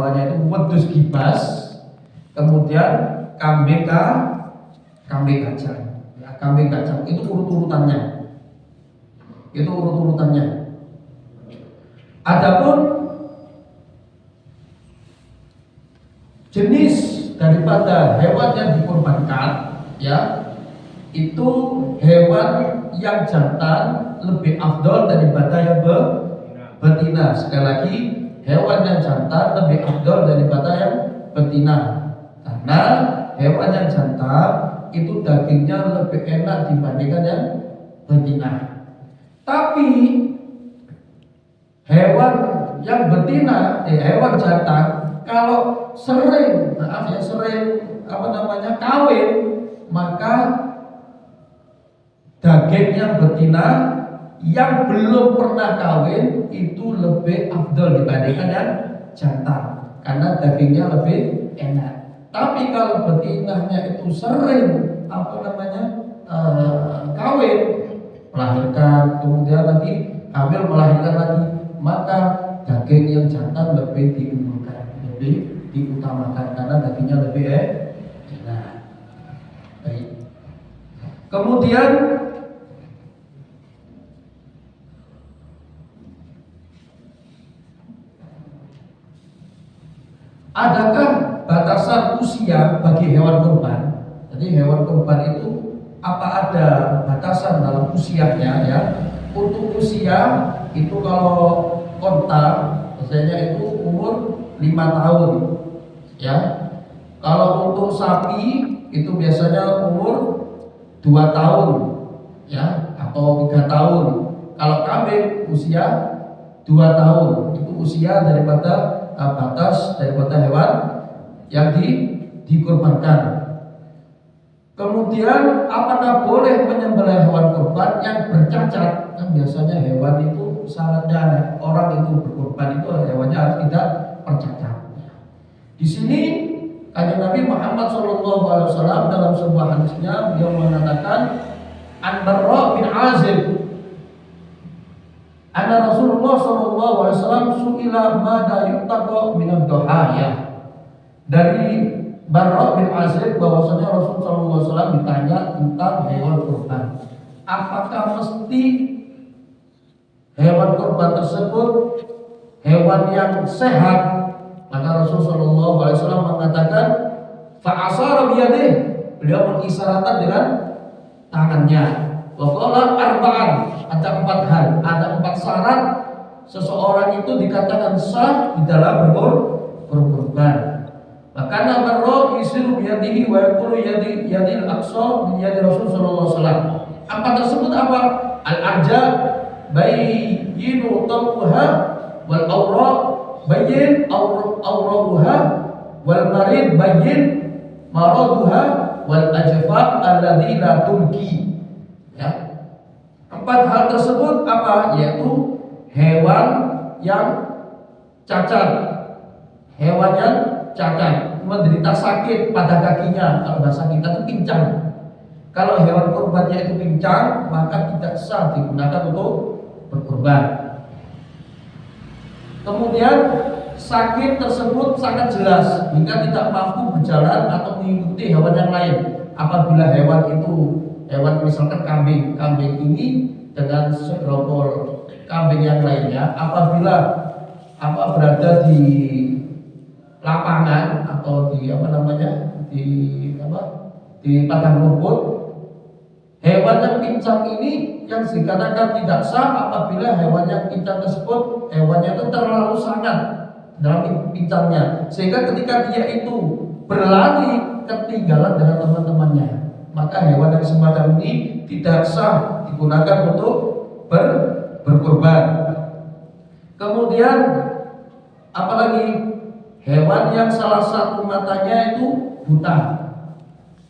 Jawanya itu wedhus gibas, kemudian kambing kacang. Ya, kambing kacang itu urut-urutannya. Adapun jenis daripada hewan yang dikorbankan, ya, itu hewan yang jantan lebih afdol daripada yang betina. Sekali lagi, hewan yang jantan lebih afdol daripada yang betina, karena hewan yang jantan itu dagingnya lebih enak dibandingkan yang betina. Tapi hewan yang betina, hewan jantan kalau sering kawin, maka daging yang betina yang belum pernah kawin itu lebih afdol dibandingkan yang jantan, karena dagingnya lebih enak. Tapi kalau betinanya itu sering kawin, melahirkan, kemudian lagi hamil, melahirkan lagi, maka daging yang jantan lebih diunggulkan, lebih diutamakan, karena dagingnya lebih enak. Baik. Kemudian adakah batasan usia bagi hewan kurban? Jadi hewan kurban itu apa ada batasan dalam usianya, ya? Untuk usia itu kalau onta biasanya itu umur 5 tahun, ya. Kalau untuk sapi itu biasanya umur 2 tahun, ya, atau 3 tahun. Kalau kambing usia 2 tahun, itu usia daripada batas daripada hewan yang dikurbankan. Kemudian apakah boleh menyembelih hewan kurban yang bercacat? Kan biasanya hewan itu syaratnya orang itu berkurban itu hewannya harus tidak bercacat. Di sini Kanjeng Nabi Muhammad SAW dalam sebuah hadisnya beliau mengatakan, An-Barra bin Azib, anna Rasulullah SAW su'ila mada yuttaqa minad dohaya. Dari Barra bin Azib bahwasanya Rasulullah SAW ditanya tentang hewan kurban, apakah mesti hewan kurban tersebut hewan yang sehat? Maka Rasulullah SAW mengatakan, fa'asara biyadih, beliau mengisyaratkan dengan tangannya. Wa qala arba'an, ada 4 hal, ada 4 syarat seseorang itu dikatakan sah di dalam berkurban. Maka Barra yisiru biyadihi wa yaqulu yadil aqsa min yadi Rasul sallallahu alaihi wasallam. Apa tersebut apa? Al-arja bayyinu talquha wal awra bayyin awraha wal marid bayyin maraduha wal ajfaf alladhi la tunki. Ya. 4 hal tersebut apa? Yaitu hewan yang cacat, hewan yang cacat, menderita sakit pada kakinya, kalau bahasa kita itu pincang. Kalau hewan kurbannya itu pincang, maka tidak sah digunakan untuk berkurban. Kemudian sakit tersebut sangat jelas hingga tidak mampu berjalan atau mengikuti hewan yang lain. Apabila hewan itu, hewan misalkan kambing ini dengan segerombol kambing yang lainnya, apabila berada di lapangan atau di padang rumput, hewan yang pincang ini yang dikatakan tidak sah apabila hewan yang pincang tersebut hewannya itu terlalu sangat dalam pincangnya, sehingga ketika dia itu berlari ketinggalan dengan teman-temannya, maka hewan yang semacam ini tidak sah digunakan untuk berkurban. Kemudian apalagi hewan yang salah satu matanya itu buta,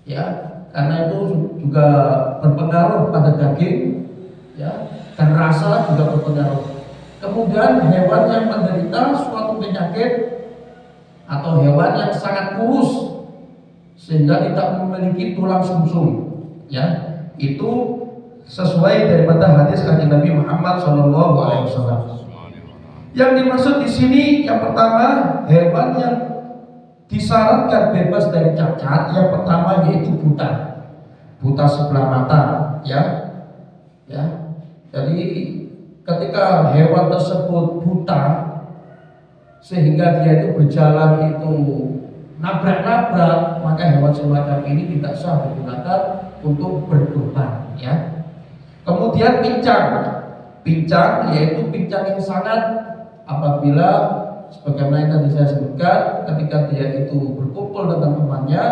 ya, karena itu juga berpengaruh pada daging, ya, dan rasa juga berpengaruh. Kemudian hewan yang menderita suatu penyakit atau hewan yang sangat kurus sehingga tidak memiliki tulang sumsum, ya, itu sesuai daripada hadis Kanjeng Nabi Muhammad SAW. Yang dimaksud di sini yang pertama hewan yang disyaratkan bebas dari cacat. Yang pertama yaitu buta, buta sebelah mata, ya, ya. Jadi ketika hewan tersebut buta sehingga dia itu berjalan itu nabrak-nabrak, maka hewan semacam ini tidak sah digunakan untuk berkurban, ya. Kemudian pincang yaitu pincang yang sangat, apabila sebagaimana yang tadi saya sebutkan, ketika dia itu berkumpul dengan temannya,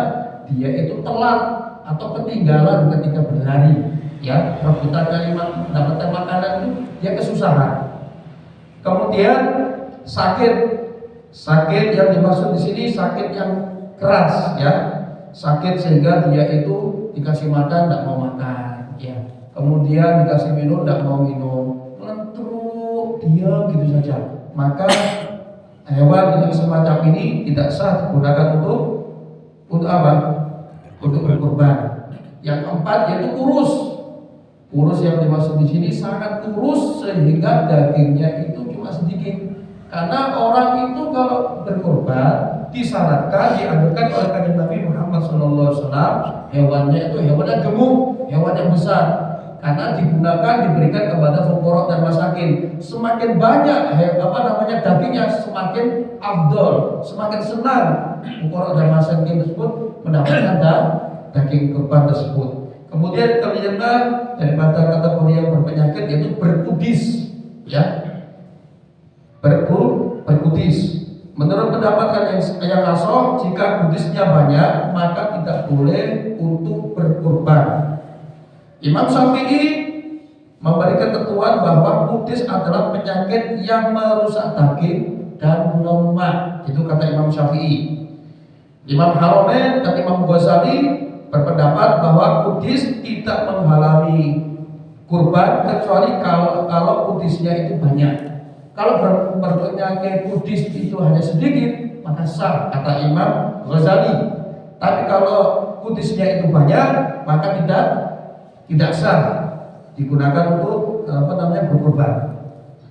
dia itu telat atau ketinggalan ketika berlari, ya, rebutan dari mendapatkan makanan itu dia kesusahan. Kemudian sakit yang dimaksud di sini sakit yang keras, ya, sakit sehingga dia itu dikasih makan tidak mau makan, ya, kemudian dikasih minum tidak mau minum, melentruk diam gitu saja, maka hewan yang semacam ini tidak sah digunakan untuk apa? Untuk berkurban. Yang keempat yaitu kurus yang dimaksud di sini sangat kurus sehingga dagingnya itu cuma sedikit. Karena orang itu kalau berkorban disyaratkan, dianjurkan oleh kanjeng Nabi Muhammad SAW, hewannya itu hewan yang gemuk, hewan yang besar, karena diberikan kepada fuqara dan masakin. Semakin banyak dagingnya, semakin afdol, semakin senang fuqara dan masakin tersebut mendapatkan daging kurban tersebut. Kemudian kelima daripada kategori yang berpenyakit yaitu berkudis, ya, berkudis. Menurut pendapat yang asoh, jika kudisnya banyak maka tidak boleh untuk berkurban. Imam Syafi'i memberikan ketentuan bahwa kudis adalah penyakit yang merusak daging dan lemak. Itu kata Imam Syafi'i. Imam Haramain dan Imam Ghazali berpendapat bahwa kudis tidak menghalangi kurban kecuali kalau kudisnya itu banyak. Kalau berpenyakit kudis itu hanya sedikit, maka sah kata Imam Ghazali. Tapi kalau kudisnya itu banyak, maka tidak sah digunakan untuk berkurban.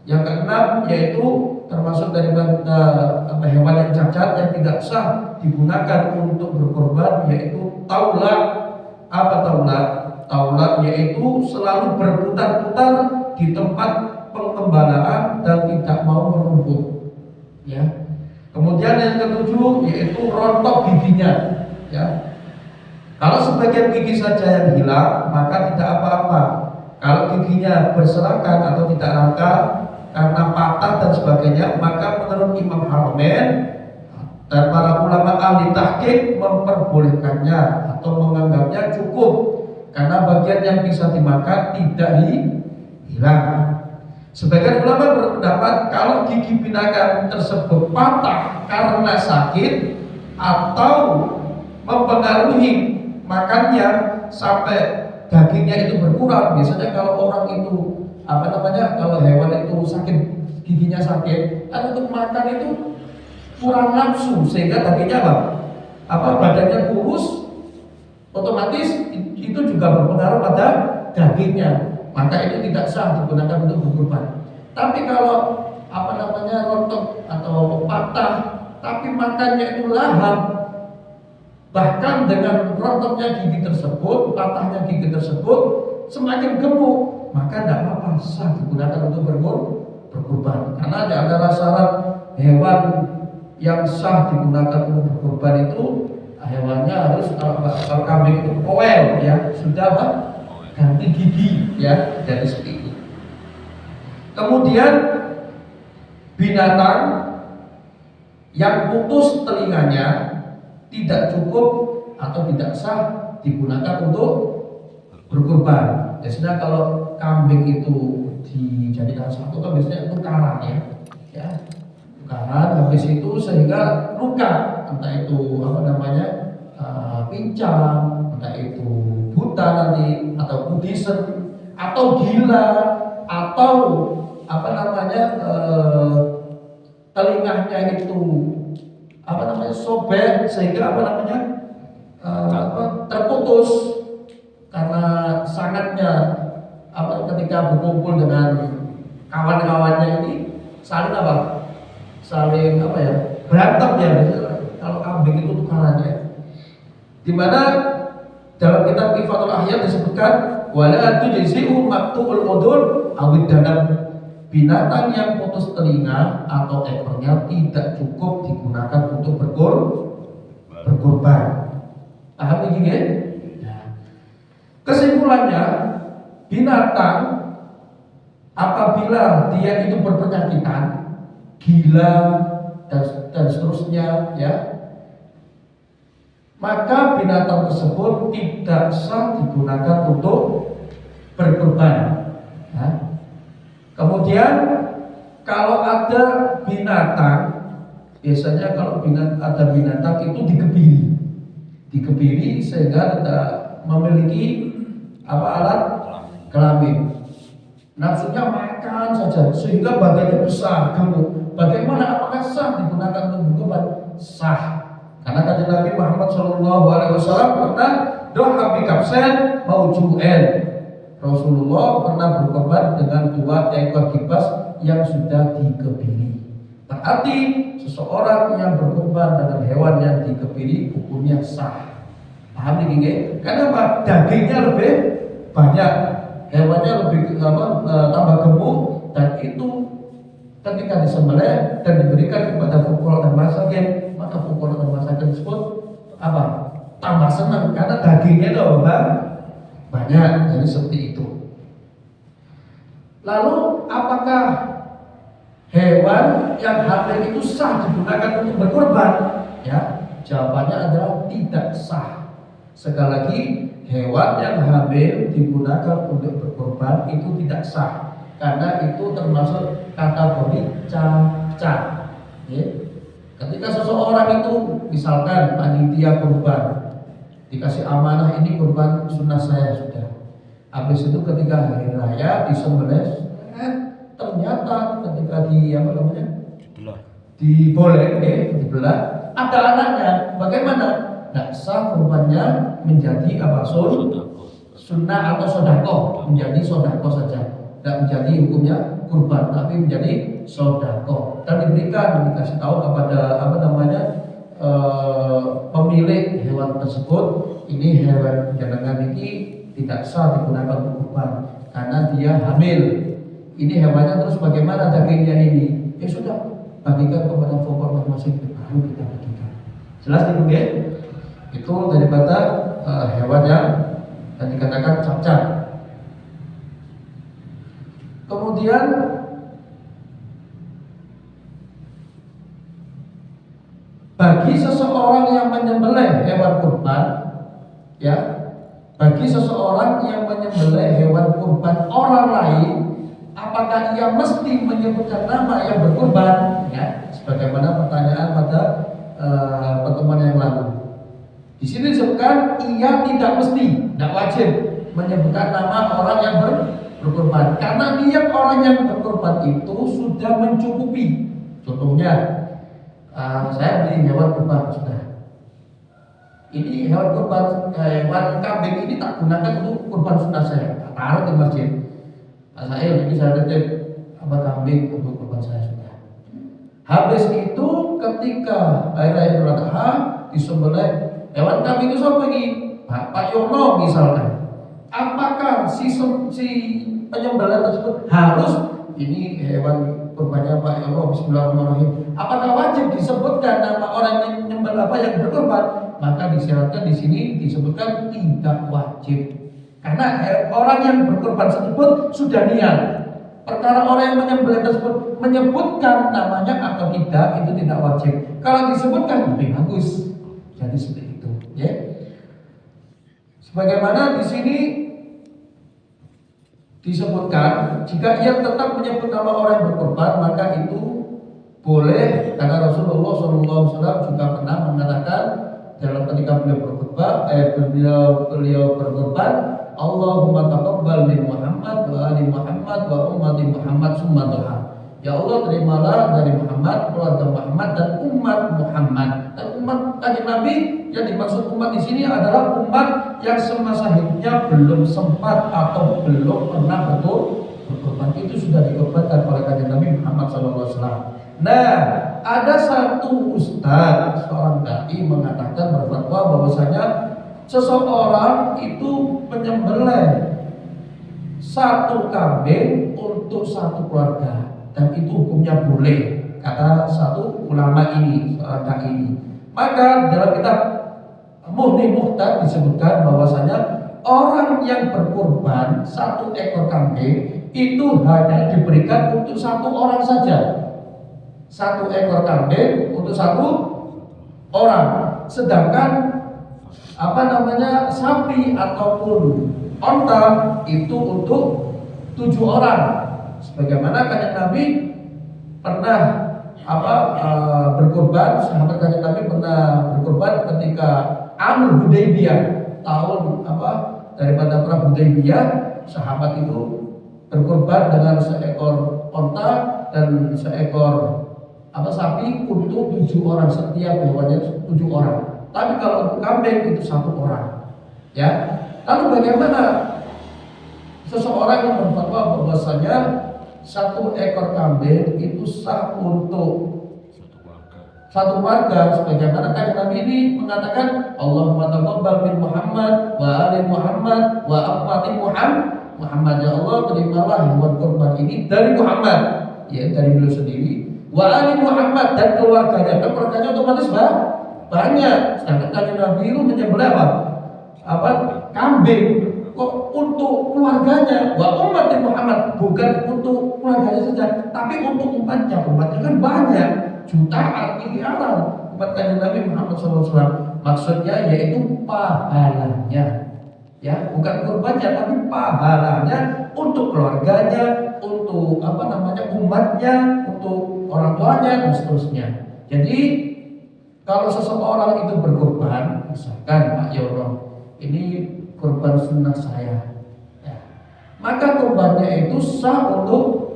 Yang keenam yaitu termasuk dari hewan yang cacat yang tidak sah digunakan untuk berkurban yaitu taulak. Apa taulak? Taulak yaitu selalu berputar-putar di tempat pengembalaan dan tidak mau merumput, ya. Kemudian yang ketujuh yaitu rontok giginya, ya. Kalau sebagian gigi saja yang hilang maka tidak apa-apa. Kalau giginya berserakan atau tidak rangka karena patah dan sebagainya, maka menurut Imam Haramain dan para ulama ahli tahqiq memperbolehkannya atau menganggapnya cukup karena bagian yang bisa dimakan tidak hilang. Sebagian ulama berpendapat kalau gigi binatang tersebut patah karena sakit atau mempengaruhi makannya sampai dagingnya itu berkurang. Biasanya kalau orang itu kalau hewan itu sakit, giginya sakit, kan untuk makan itu kurang nafsu sehingga dagingnya badannya kurus, otomatis itu juga berpengaruh pada dagingnya. Maka itu tidak sah digunakan untuk berkurban. Tapi kalau rontok atau patah, tapi makannya itu lahap, bahkan dengan rontoknya gigi tersebut, patahnya gigi tersebut semakin gemuk, maka tidak apa-apa, sah digunakan untuk berkurban. Karena di antara syarat hewan yang sah digunakan untuk berkurban itu hewannya harus, kalau kambing itu poel, ya, sudah ganti gigi, ya, dari seperti itu. Kemudian binatang yang putus telinganya tidak cukup atau tidak sah digunakan untuk berkurban. Biasanya kalau kambing itu dijadikan satu kan biasanya tukaran, ya, tukaran. Habis itu sehingga luka, entah itu pincang, entah itu buta nanti, atau kudisen, atau gila, atau telinganya itu sobek sehingga terputus karena sangatnya ketika berkumpul dengan kawan-kawannya ini, saling apa? Saling apa ya? Berantem ya. Kalau kambing itu tukarannya. Di mana dalam kitab Kifatul Ahya disebutkan wala tujzi'u maqtu'ul udhun awid danab. Binatang yang putus telinga atau ekornya tidak cukup digunakan untuk berkorban. Paham ini ya? Kesimpulannya, binatang apabila dia itu berpenyakitan, gila dan seterusnya, ya, maka binatang tersebut tidak sah digunakan untuk berkorban. Ya. Kemudian kalau ada binatang, biasanya kalau ada binatang itu dikebiri sehingga tidak memiliki alat kelamin. Nafsunya makan saja sehingga badannya besar, gemuk. Bagaimana? Apakah sah digunakan untuk berkorban? Sah. Karena kata Nabi Muhammad SAW pernah doa bikabsen mau ju'el. Rasulullah pernah berkorban dengan 2 ekor kibas yang sudah dikebiri. Berarti seseorang yang berkorban dengan hewan yang dikebiri hukumnya sah. Paham nih? Karena dagingnya lebih banyak, hewannya lebih tambah gemuk, dan itu ketika disembelih dan diberikan kepada fuqara dan masakin, maka fuqara dan masakin tersebut tambah senang karena dagingnya itu banyak. Jadi seperti itu. Lalu apakah hewan yang hamil itu sah digunakan untuk berkorban? Ya, jawabannya adalah tidak sah. Sekali lagi, hewan yang hamil digunakan untuk berkorban itu tidak sah, karena itu termasuk kategori cacat. Ya. Ketika seseorang itu misalkan panitia kurban, dikasih amanah ini kurban sunnah saya sudah. Habis itu ketika hari raya disembelih, ternyata ketika dibelah, ada anaknya. Bagaimana? Tidak sah kurbannya menjadi sunnah atau sodako, menjadi sodako saja. Tidak menjadi hukumnya kurban, tapi menjadi sodako dan dikasih tahu kepada pemilik hewan tersebut, ini hewan jenengan ini tidak sah digunakan untuk kurban karena dia hamil. Ini hewannya terus bagaimana dagingnya ini? Ya sudah, bagikan kepada fuqara masing-masing, baru kita bagikan. Jelas ya? Itu daripada hewan yang dikatakan cacat. Kemudian bagi seseorang yang menyembelih hewan kurban, ya, bagi seseorang yang menyembelih hewan kurban orang lain, apakah ia mesti menyebutkan nama yang berkurban? Ya, sebagaimana pertanyaan pada pertemuan yang lalu. Di sini disebutkan ia tidak mesti, tidak wajib menyebutkan nama orang yang berkurban, karena niat orang yang berkurban itu sudah mencukupi. Contohnya, saya beli hewan kurban sudah. Ini hewan kurban, hewan kambing ini tak gunakan untuk kurban sunnah saya, taruh di masjid. Saya ini saya titip kambing untuk kurban saya sudah. Habis itu ketika hari raya Idul Adha disembelih hewan kambing itu siapa ini? Pak Yono misalkan. Apakah si penyembelihan tersebut harus ini hewan kurbannya Pak Yono bismillahirrahmanirrahim? Apakah wajib disebutkan nama orang yang menyembelih yang berkorban? Maka disyaratkan di sini disebutkan tidak wajib. Karena orang yang berkorban tersebut sudah niat. Perkara orang yang menyembelih tersebut menyebutkan namanya atau tidak itu tidak wajib. Kalau disebutkan lebih bagus. Jadi seperti itu, ya. Sebagaimana di sini disebutkan, jika ia tetap menyebut nama orang yang berkorban, maka itu boleh, karena Rasulullah SAW juga pernah mengatakan dalam ketika beliau berkorban, Allahumma taqabbal min Muhammad wa ali Muhammad wa ummati Muhammad summa doa. Ya Allah, terimalah dari Muhammad, keluarga Muhammad dan umat Muhammad. Dan umat Kanjeng Nabi yang dimaksud umat di sini adalah umat yang semasa hidupnya belum sempat atau belum pernah berkorban. berkorban itu sudah dikorbankan oleh kanjeng Nabi Muhammad SAW. Nah, ada satu ustaz, seorang dai mengatakan berfatwa bahwasanya seseorang itu menyembelih satu kambing untuk satu keluarga dan itu hukumnya boleh, kata satu ulama ini, seorang dai ini. Maka dalam kitab Muhni Muhtad disebutkan bahwasanya orang yang berkorban satu ekor kambing itu hanya diberikan untuk satu orang saja. Satu ekor kambing untuk satu orang. Sedangkan sapi ataupun onta itu untuk 7 orang. Sebagaimana kanjeng Nabi pernah berkorban, sahabat kanjeng Nabi pernah berkorban ketika Amul Hudaybiyah, tahun daripada perang Hudaybiyah, sahabat itu berkorban dengan seekor onta dan seekor sapi untuk 7 orang, setiap hewannya 7 orang. Tapi kalau untuk kambing itu 1 orang. Ya. Lalu bagaimana seseorang yang berfatwa bahwasanya 1 ekor kambing itu sah untuk satu keluarga, sebagaimana kan Nabi ini mengatakan Allahumma taqabbal min Muhammad wa ali Muhammad wa ummati Muhammad, ya Allah terimalah hewan kurban ini dari Muhammad, ya dari beliau sendiri, wa ali Muhammad dan keluarganya. Kan keluarganya otomatis banyak. Sedangkan kan Nabi itu menyembelih kambing kok untuk keluarganya, wa ummati Muhammad, bukan untuk keluarganya saja tapi untuk umatnya kan banyak, jutaan, miliaran umat kanjeng Nabi Muhammad SAW. Maksudnya yaitu pahalanya, ya bukan kurbannya tapi pahalanya untuk keluarganya, untuk umatnya, untuk orang tuanya dan seterusnya. Jadi kalau seseorang itu berkorban, misalkan Pak Yono, ini korban sunnah saya, ya, maka korbannya itu sah untuk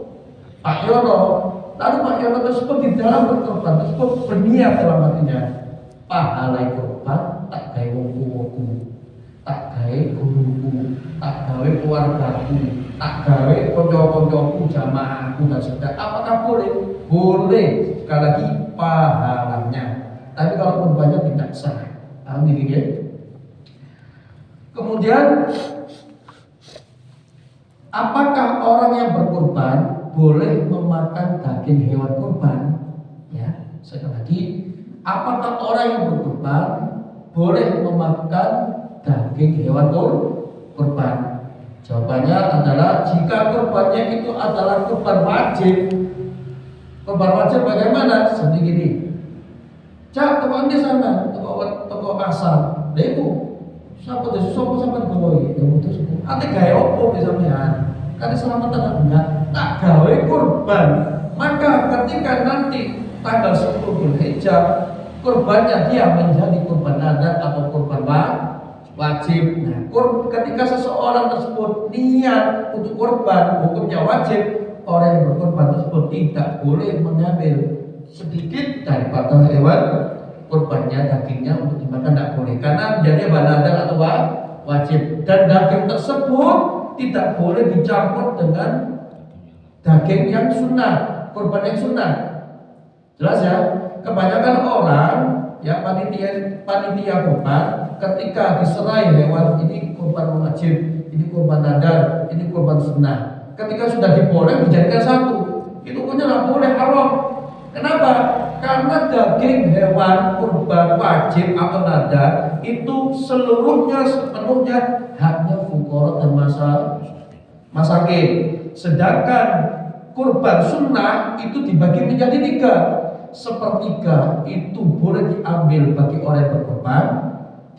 Pak Yono. Lalu Pak Yono tersebut di dalam berkorban tersebut berniat dalam hatinya, pahala korban tak gawe wongku, tak gawe guruku, tak gawe keluargaku, tak gawe konco-koncoku, jamaahku dan sebagainya. Apakah boleh? Boleh, sekali lagi pahalanya. Tapi kalau korbannya tidak sah. Amin ya. Kemudian apakah orang yang berkorban boleh memakan daging hewan kurban? Ya, sekali lagi, apakah orang yang berkorban boleh memakan daging hewan kurban? Jawabannya adalah jika kurbannya itu adalah kurban wajib. Kurban wajib bagaimana? Seperti gini. Cak, toko di sana, toko pasar, demo. Siapa sampai gawe, ya terus. Ate gawe opo sampean? Kan selamatan enggak tak gawe kurban. Maka ketika nanti tanggal 10 Dzulhijjah kurbannya dia menjadi kurban adat atau kurban wajib. Nah, ketika seseorang tersebut niat untuk kurban, hukumnya wajib. Orang yang berkurban tersebut tidak boleh mengambil sedikit daripada hewan kurbannya, dagingnya untuk dimakan tidak boleh, karena menjadi banadar atau wajib. Dan daging tersebut tidak boleh dicampur dengan daging yang sunnah, kurban yang sunnah. Jelas ya? Kebanyakan orang ya panitia kurban ketika diserai hewan ini kurban wajib, ini kurban nadar, ini kurban sunnah, ketika sudah diboleh dijadikan satu, itu punya nggak boleh, haram. Kenapa? Karena daging hewan kurban wajib atau nadar itu seluruhnya sepenuhnya haknya fuqara dan masakin. Sedangkan kurban sunnah itu dibagi menjadi 3. Sepertiga itu boleh diambil bagi orang yang berkorban,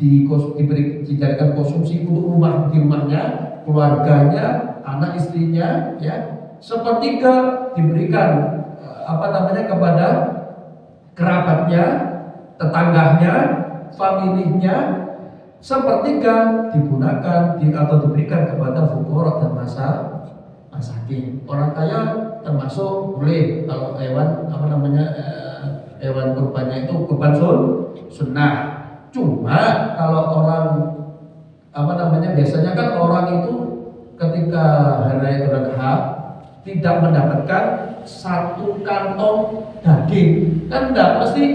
dijadikan konsumsi untuk di rumahnya, keluarganya, anak istrinya, ya. Sepertiga diberikan kepada kerabatnya, tetangganya, familinya. Sepertiga digunakan atau diberikan kepada fuqara dan masakin. Orang kaya termasuk boleh kalau hewan hewan kurbannya itu kurban sunnah. Cuma kalau orang biasanya kan orang itu ketika hari raya Idul Adha tidak mendapatkan satu kantong daging. Kan enggak mesti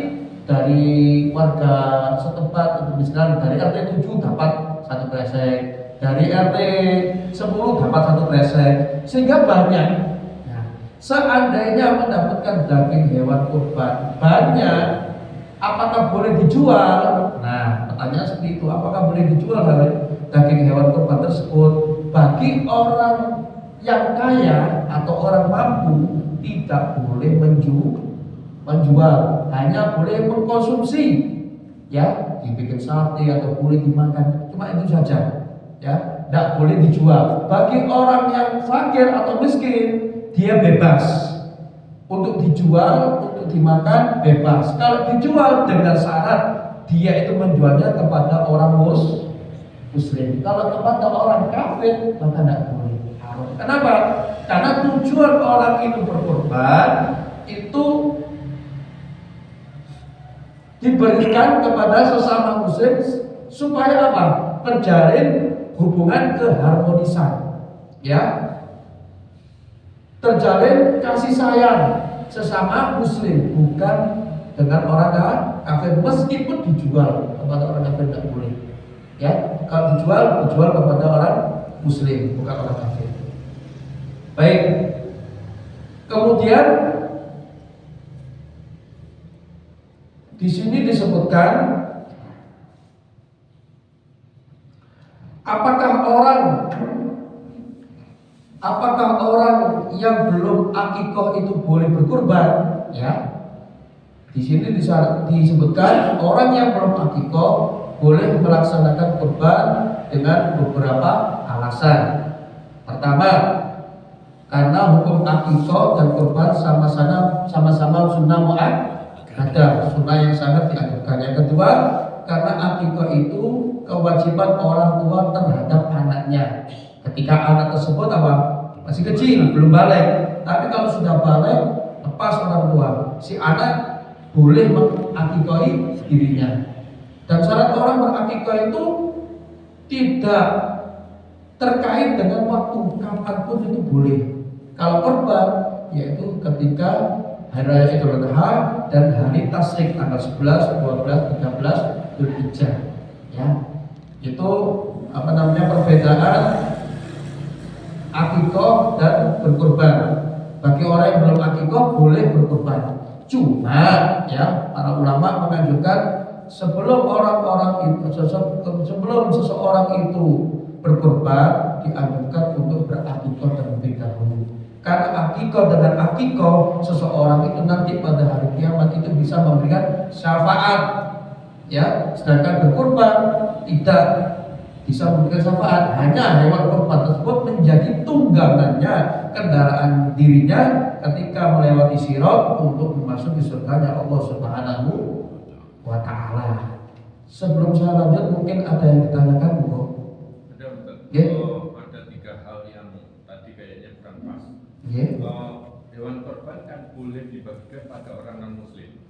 dari warga setempat, misalkan dari RT 7 dapat satu kresek, dari RT 10 dapat satu kresek, sehingga banyak. Nah, seandainya mendapatkan daging hewan kurban banyak, apakah boleh dijual? Nah, pertanyaan seperti itu, apakah boleh dijual daging hewan kurban tersebut? Bagi orang yang kaya atau orang mampu tidak boleh menjual, hanya boleh mengkonsumsi, ya, dibikin sate atau boleh dimakan, cuma itu saja, ya, tidak boleh dijual. Bagi orang yang fakir atau miskin, dia bebas untuk dijual, untuk dimakan bebas. Kalau dijual dengan syarat dia itu menjualnya kepada orang muslim. Kalau kepada orang kafir maka tidak boleh. Kenapa? Karena tujuan orang itu berkorban itu diberikan kepada sesama muslim supaya apa? Terjalin hubungan keharmonisan, ya, terjalin kasih sayang sesama muslim, bukan dengan orang kafir. Meskipun dijual kepada orang kafir tidak boleh, ya. Kalau dijual kepada orang muslim, bukan orang kafir. Baik, kemudian di sini disebutkan apakah orang yang belum akikoh itu boleh berkurban, ya. Di sini disebutkan orang yang belum akikoh boleh melaksanakan kurban dengan beberapa alasan. Pertama, karena hukum akikoh dan kurban sama-sama sunnah muakkadah, sunnah yang sangat dianjurkan. Yang kedua, karena akikoh itu kewajiban orang tua terhadap anaknya. Ketika anak tersebut masih kecil, belum balik. Tapi kalau sudah balik, lepas orang tua, si anak boleh mengakikohi dirinya. Dan syarat orang berakikoh itu tidak terkait dengan waktu, kapanpun itu boleh. Kalau kurban, yaitu ketika hari raya Idul Adha dan hari tasyrik tanggal 11, 12, 13 Dzulhijjah, ya. Itu perbedaan akikoh dan berkurban. Bagi orang yang belum akikoh boleh berkurban. Cuma, ya, para ulama menganjurkan sebelum seseorang itu berkurban, dianjurkan untuk berakikoh terlebih dahulu. Karena akikoh dengan akikoh, seseorang itu nanti pada hari kiamat itu bisa memberikan syafaat, ya. Sedangkan berkurban tidak bisa memberikan syafaat, hanya hewan kurban tersebut menjadi tunggangannya, kendaraan dirinya ketika melewati sirat untuk memasuki surganya Allah Subhanahu wa Ta'ala. Sebelum saya lanjut, mungkin ada yang ditanyakan, Bu? Yeah. Ada 3 hal yang tadi kayaknya kurang pas. Yeah. Hewan korban kan boleh dibagikan pada orang non muslim.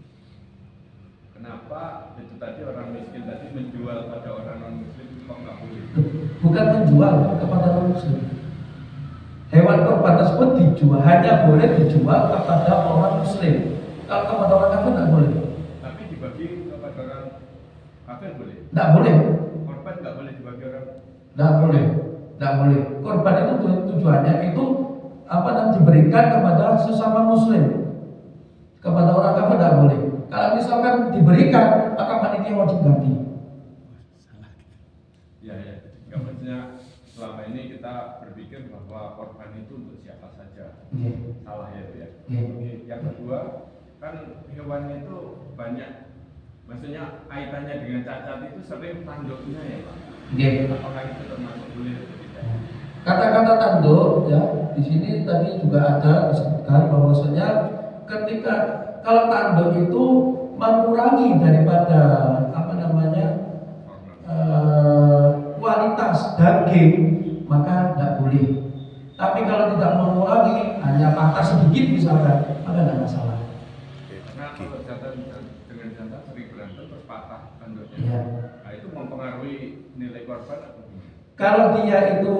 Kenapa itu tadi orang miskin tadi menjual pada orang non muslim kok nggak boleh? Bukan menjual kepada non muslim. Hewan korban tersebut dijual, hanya boleh dijual kepada orang muslim. Kalau kepada orang kafir tidak boleh. Tapi dibagi kepada orang kafir boleh? Tidak boleh. Korban nggak boleh dibagi orang? Tidak boleh. Tidak boleh. Korban itu tujuannya itu diberikan kepada sesama muslim. Kepada orang kafir tidak boleh. Kalau misalkan diberikan, maka panitia wajib ganti. Ya. Yang maksudnya selama ini kita berpikir bahwa korban itu untuk siapa saja. Salah ya, ya. Yang kedua, kan hewan itu banyak, maksudnya kaitannya dengan cacat itu sering tanduknya ya, Pak. Apakah itu termasuk boleh atau tidak? Kata-kata tanduk, ya, di sini tadi juga ada disebutkan bahwasanya ketika kalau tanduk itu mengurangi daripada kualitas daging, maka tidak boleh. Tapi kalau tidak mengurangi, hanya patah sedikit misalkan, maka tidak masalah. Karena kalau jantan dengan jantan sering berantem terpatah tanduknya. Ya. Nah, itu mempengaruhi nilai korban atau gimana? Kalau dia itu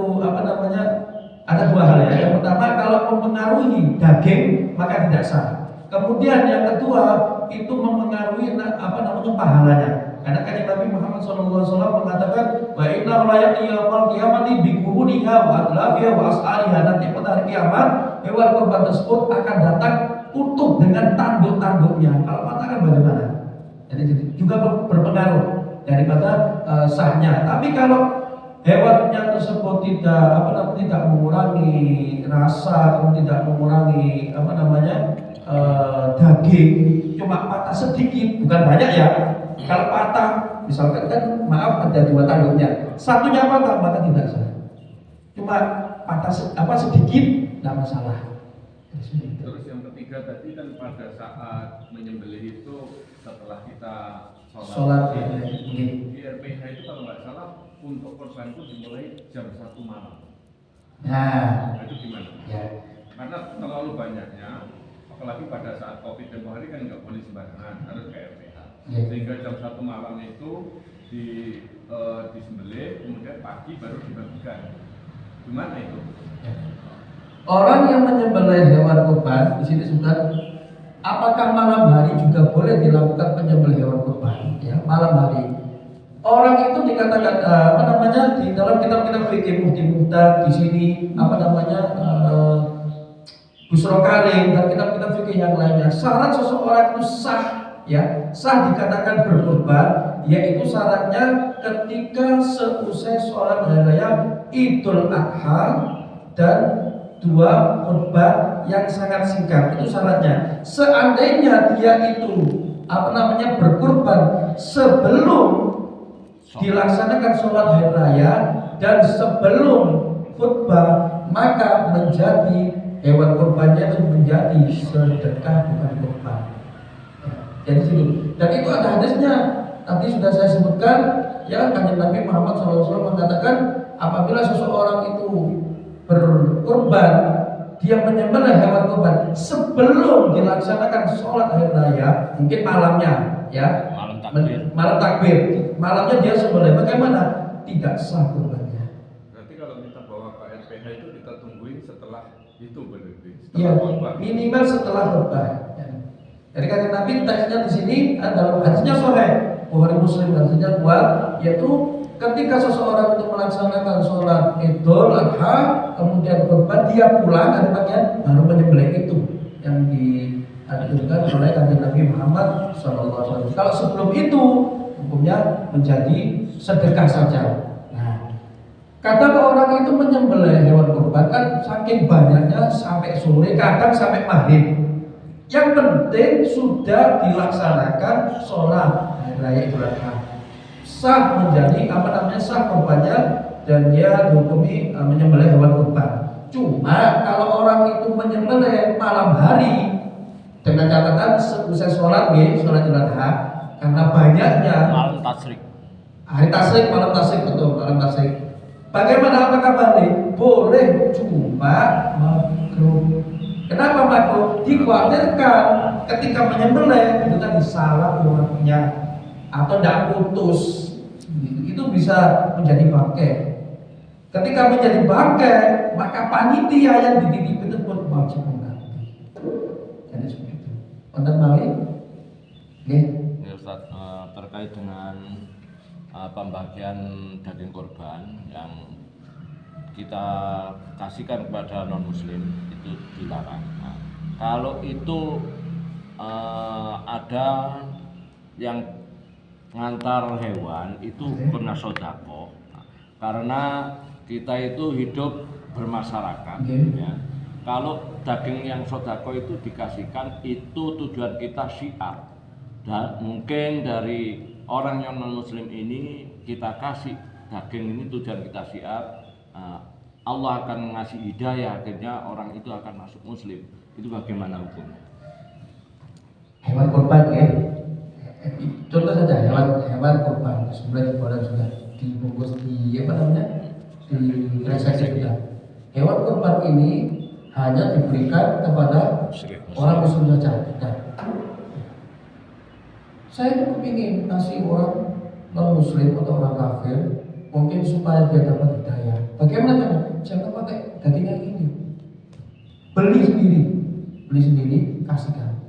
Ada dua hal ya. Yang pertama, kalau mempengaruhi daging maka tidak sah. Kemudian yang kedua itu mempengaruhi pahalanya. Karena kan Nabi Muhammad SAW mengatakan, wa inna la yaqiyamul qiyamati bi quruniha wa adlafiha wa as'aliha. Nanti pada hari kiamat hewan kurban tersebut akan datang utuh dengan tanduk-tanduknya. Kalau patah kan bagaimana? Jadi juga berpengaruh daripada sahnya. Tapi kalau hewannya tersebut tidak mengurangi rasa, tidak mengurangi daging, cuma patah sedikit, bukan banyak ya. Kalau patah, misalkan kan maaf ada dua tanduknya, satunya patah maka tidak sah. Cuma patah sedikit, tidak masalah. Terus yang ketiga tadi kan pada saat menyembelih itu setelah kita sholat di RPH itu kalau nggak salah untuk korban itu dimulai jam 1 malam. Nah itu gimana? Ya. Karena terlalu banyaknya, apalagi pada saat COVID tempoh hari kan nggak boleh sembarangan, harus ke RPH. Ya. Sehingga jam 1 malam itu disembelih, kemudian pagi baru dibagikan. Gimana itu? Ya. Orang yang menyembelih hewan kurban di sini sudah, apakah malam hari juga boleh dilakukan penyembelih hewan kurban? Ya, malam hari. Orang itu dikatakan di dalam kitab-kitab fikih Muhti di sini Busro Karim dan kitab-kitab fikih yang lainnya, syarat seseorang itu sah, ya, sah dikatakan berkurban, yaitu syaratnya ketika seusai sholat hari raya Idul Adha dan dua khutbah yang sangat singkat. Itu syaratnya. Seandainya dia itu berkurban sebelum dilaksanakan sholat hari raya dan sebelum khutbah, maka menjadi hewan kurbannya itu menjadi sedekah, bukan kurban. Jadi sini. Dan itu ada hadisnya. Tadi sudah saya sebutkan, ya, Kanjeng Nabi Muhammad SAW mengatakan apabila seseorang itu berkurban, dia menyembelih hewan kurban sebelum dilaksanakan sholat hari raya, mungkin malamnya, ya, malam takbir, malamnya dia sembelih, bagaimana? Tidak sah kurbannya. Berarti kalau kita bawa ke RPH itu kita tungguin setelah itu berarti. Ya, minimal setelah khutbah. Ya. Jadi kan Nabi teksnya di sini dalam hadisnya sahih, Bukhari Muslim hadisnya kuat, yaitu ketika seseorang itu melaksanakan sholat Idul Adha, kemudian khutbah, dia pulang dari bagian baru menyembelih itu yang dianjurkan oleh Kanjeng Nabi Muhammad SAW. Kalau sebelum itu hukumnya menjadi sedekah saja. Nah, kadang orang itu menyembelih hewan kurban kan saking banyaknya sampai sore, kadang sampai maghrib. Yang penting sudah dilaksanakan sholat hari raya Idul Adha, sah menjadi sah kurbannya, dan dia dihukumi menyembelih hewan kurban. Cuma kalau orang itu menyembelih malam hari dengan catatan selesai sholat sholat Idul Adha, karena banyaknya malam tasyrik. Hari tasyrik, malam tasyrik, betul, malam tasyrik. Bagaimana, apakah balik? Boleh, cuma makruh. Kenapa makruh? Dikhawatirkan ketika menyembelih itu kan salah umatnya atau tidak putus, itu bisa menjadi bangkai. Ketika menjadi bangkai, maka panitia yang dititip itu pun wajib mengganti. Jadi seperti itu. Untuk balik, ya. Ustaz, terkait dengan pembagian daging korban yang kita kasihkan kepada non muslim itu dilarang. Nah, kalau itu ada yang ngantar hewan itu hukumnya sodako, karena kita itu hidup bermasyarakat. Ya. Kalau daging yang sodako itu dikasihkan, itu tujuan kita syiar. Dan mungkin dari orang yang non muslim ini kita kasih daging ini tujuan kita syiar, Allah akan ngasih hidayah, akhirnya orang itu akan masuk muslim. Itu bagaimana hukumnya? Hewan kurban, ya. Contoh saja hewan kurban sebenarnya boleh sudah dibungkus di di resepsi sudah. Hewan kurban ini hanya diberikan kepada orang muslim saja. Nah, saya tuh ingin kasih orang non muslim atau orang kafir, mungkin supaya dia dapat hidayah. Bagaimana caranya? Jangan pakai dagingnya beli sendiri, kasihkan.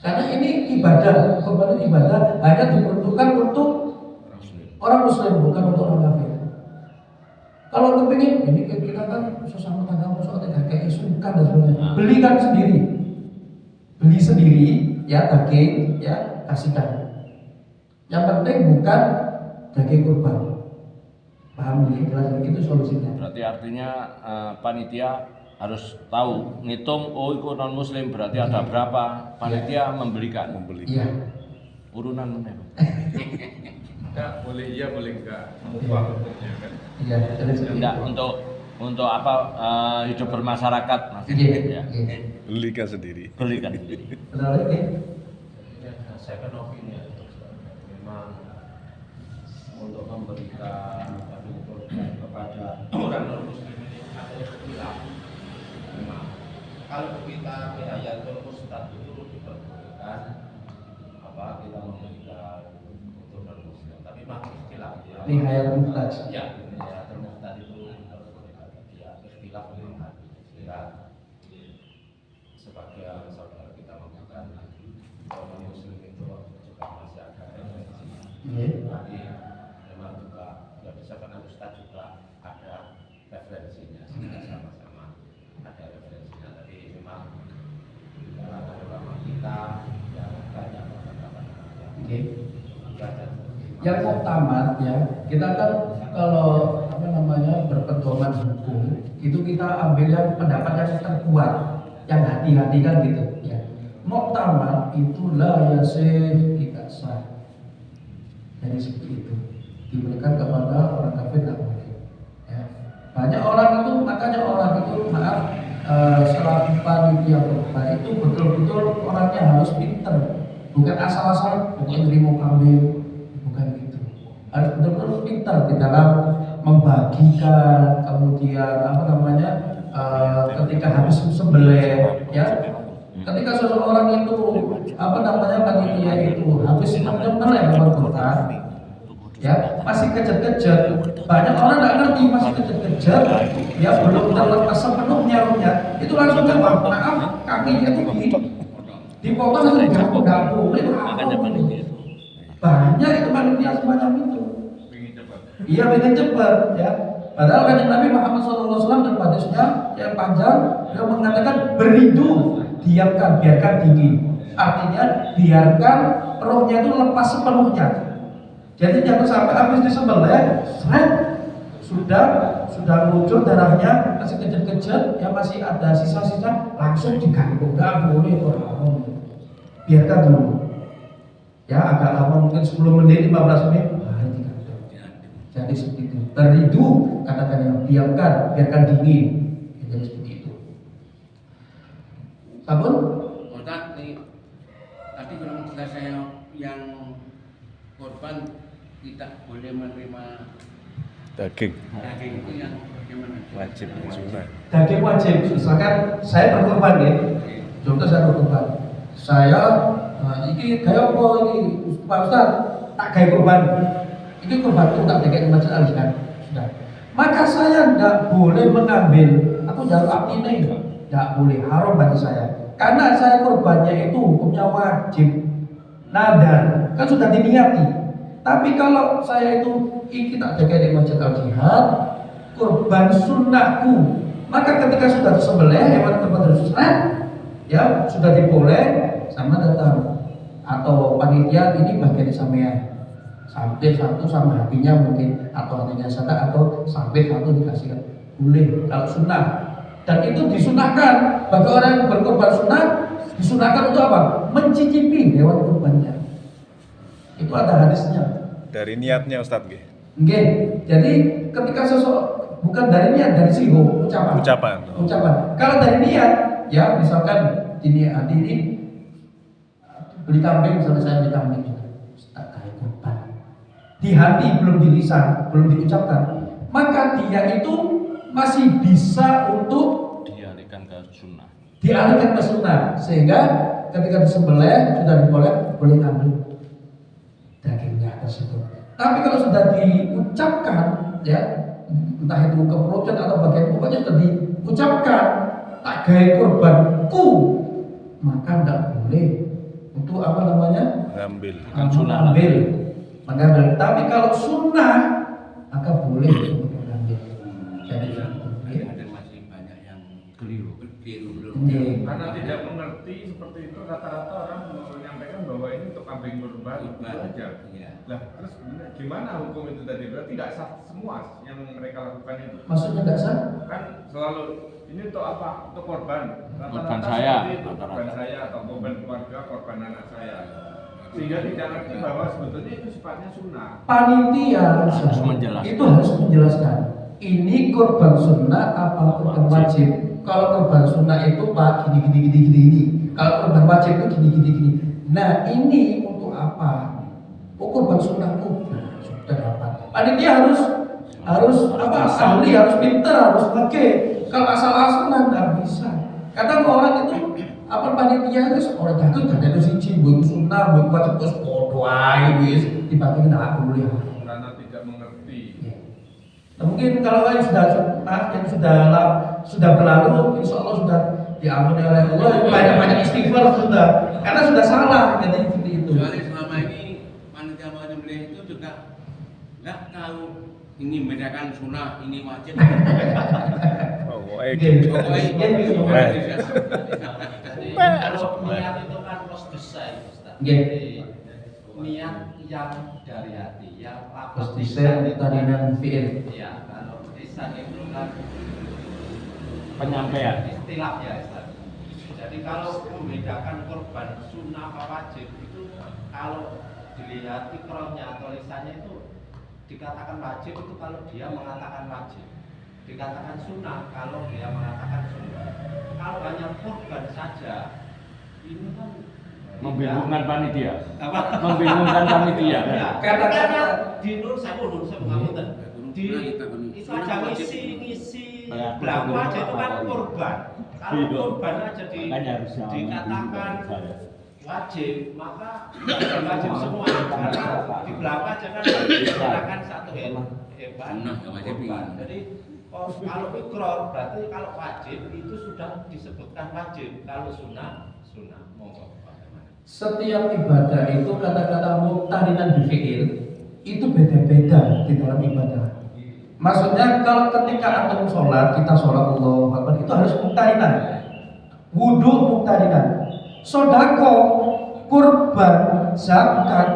Karena ini ibadah, korban ibadah hanya diperuntukkan untuk orang muslim, bukan untuk orang kafir. Kalau kepingin, ini kita kan sesama tangga musuh tidak kayak sungkan dan sebagainya. Belikan sendiri, beli sendiri, ya daging, ya kasihkan. Yang penting bukan daging kurban. Paham ya? Jelas itu solusinya. Berarti artinya panitia harus tahu ngitung, oh itu non muslim berarti ada berapa, panitia membelikan. Iya. Urunan mana? Enggak boleh iya boleh enggak, mubah hukumnya kan. Iya, jelas. Enggak untuk apa hidup bermasyarakat masih Iya. ya. Belikan sendiri. Belikan sendiri. Benar lagi. Saya kan opini ya, memang untuk memberikan kepada orang non muslim ini ada ikhtilaf. Memang kalau kita Hidayatul Mustad itu diperbolehkan kita memberikan untuk non muslim, tapi masih ikhtilaf ya. Nihayatul Muhtaj. Ya, Hidayatul Mustad itu diperbolehkan, ya ikhtilaf memang sehingga sebagian saudara kita mengatakan non muslim itu juga masih ada referensi. Tapi memang juga ya bisa karena Ustaz juga ada referensinya, sama-sama ada referensinya. Tapi memang kalangan ulama kita yang banyak berpendapat Yang utama ya, kita kan kalau berpedoman hukum itu kita ambil yang pendapat yang terkuat, yang hati-hati kan gitu ya. Muktamad itulah yasih tidak sah. Jadi seperti itu diberikan kepada orang kafir tidak boleh. Ya. Banyak orang itu, makanya orang itu maaf selaku panitia kurban itu betul-betul orangnya harus pinter, bukan asal-asal bukan terima kambing, bukan gitu. Harus betul-betul pinter di dalam membagikan, kemudian ketika habis sembelih ya. Ketika seseorang itu panitia itu habis menyembelih hewan kurban, ya masih kejar-kejar. Banyak orang nggak ngerti masih kejar-kejar, ya belum terlepas sepenuhnya ruhnya. Itu langsung maaf kakinya itu dipotong langsung digabung-gabung. Itu banyak itu panitia semacam itu. Pengen cepat. Iya pengen cepat ya. Padahal kan Nabi Muhammad SAW dalam hadisnya yang panjang dia mengatakan beridu, diamkan, biarkan dingin. Artinya biarkan rohnya itu lepas sepenuhnya. Jadi jangan sampai habis disembelih, sudah muncul darahnya, masih kejar-kejar, ya masih ada sisa-sisa, langsung diganggu, nggak boleh orang. Biarkan dulu. Ya agak lama mungkin 10 menit, 15 menit, jadi seperti itu. Beridu, katakan diamkan, biarkan dingin. Jadi seperti itu. Sabun? Ustaz, tadi kurang jelas saya yang korban tidak boleh menerima Daging daging itu yang bagaimana? wajib sunnah. Daging wajib. Misalkan saya berkorban ya. Contoh saya berkorban. Saya ini kayak apa ini Pak Ustaz? Tak kayak korban. Ini korban itu tak kayak Masjid Al-Azhar. Sudah. Maka saya tidak boleh mengambil. Aku jawab ini tidak boleh, haram bagi saya. Karena saya korbannya itu hukumnya wajib. Nadar kan sudah diniati. Tapi kalau saya itu tak jaga di Masjid Al-Jihad, kurban sunnahku, maka ketika sudah disembelih hewan kurban tersebut, ya sudah diboleh sama datang atau panitia ini bagian sampean, sampai satu sama hatinya mungkin atau hatinya sadar atau sampai satu dikasihkan boleh kalau sunnah. Dan itu disunahkan bagi orang yang berkorban sunnah, disunahkan untuk apa? Mencicipi hewan kurbannya. Itu ada hadisnya. Dari niatnya Ustadz nggih. Nggih. Jadi ketika seseorang bukan dari niat, dari sihu, ucapan. Kalau dari niat, ya misalkan ini beli kambing, misalnya saya beli kambing juga, tak kayak kurban. Di hati belum di lisan, belum diucapkan, maka dia itu masih bisa untuk Dialihkan ke sunnah, sehingga ketika disembelih sudah boleh ngambil dagingnya tersebut. Tapi kalau sudah diucapkan, ya entah itu keperucut atau bagian pokoknya sudah diucapkan, tak gaya kurbanku, maka tidak boleh untuk apa namanya Ngambil. mengambil. Tapi kalau sunnah maka boleh untuk mengambil. Jadi Ada masih banyak yang Keliru. Karena tidak mengerti seperti itu, rata-rata orang menyampaikan bahwa ini untuk kambing kurban itu aja. Iya. Lah terus gimana hukum itu tadi? Berarti tidak sah semua yang mereka lakukan itu. maksudnya tidak sah. Kan selalu ini untuk apa? Untuk korban. Korban saya, seperti itu, rata-rata. korban saya atau korban keluarga, korban anak saya. Sehingga tidak ngerti bahwa sebetulnya itu sifatnya sunnah. Panitia Harus menjelaskan. itu harus menjelaskan ini korban sunnah apa korban wajib. Kalau korban sunnah itu pak gini. Kalau korban wajib itu gini. Nah ini untuk apa? Oh korban sunnahku. Nah, sudah dapat. Panitia harus apa? Ahli harus pintar harus oke. Kalau asal-asalan nggak bisa. Kadang orang itu apa panitia itu orang jatuh kan itu siji buat sunnah buat wajib terus podo ae wis dibagi ndak boleh. Karena tidak mengerti. Nah, mungkin kalau yang sudah berlalu, insya Allah sudah diampuni oleh Allah. Banyak istighfar sudah, karena sudah salah jadi seperti itu. Soalnya selama ini panitia menyembelih itu juga nggak tahu ini membedakan sunnah, ini wajib. Oh, Kalau niat itu kan harus besar, Ustaz. Jadi niat yang dari hati, yang lafaz Lisan tarinan fi'il. Ya, kalau lisan itu kan Penyampaian. istilah ya, Ustaz. Jadi kalau membedakan korban sunnah apa wajib itu kalau dilihat ikrohnya atau lisannya itu dikatakan wajib itu kalau dia mengatakan wajib, dikatakan sunnah kalau dia mengatakan sunnah. Kalau hanya korban saja ini kan Membingungkan panitia. apa? Membingungkan panitia. Ya, karena di Nur saya ngapunten. Di itu aja ngisi belakang aja itu kan korban. Kalau korban aja Makanya harus dikatakan wajib, maka wajib semua. Karena di belakang aja kan dikatakan satu hebat. Sunnah, wajib. Jadi kalau ikrar berarti kalau wajib itu sudah disebutkan wajib. Kalau sunnah monggo. Setiap ibadah itu kata-kata muqtarinan bi fi'il itu beda-beda di dalam ibadah. Maksudnya kalau ketika antum sholat, kita sholat Allahu Akbar itu harus muqtarinan. Wudu muqtarinan. Sodako, kurban, zakat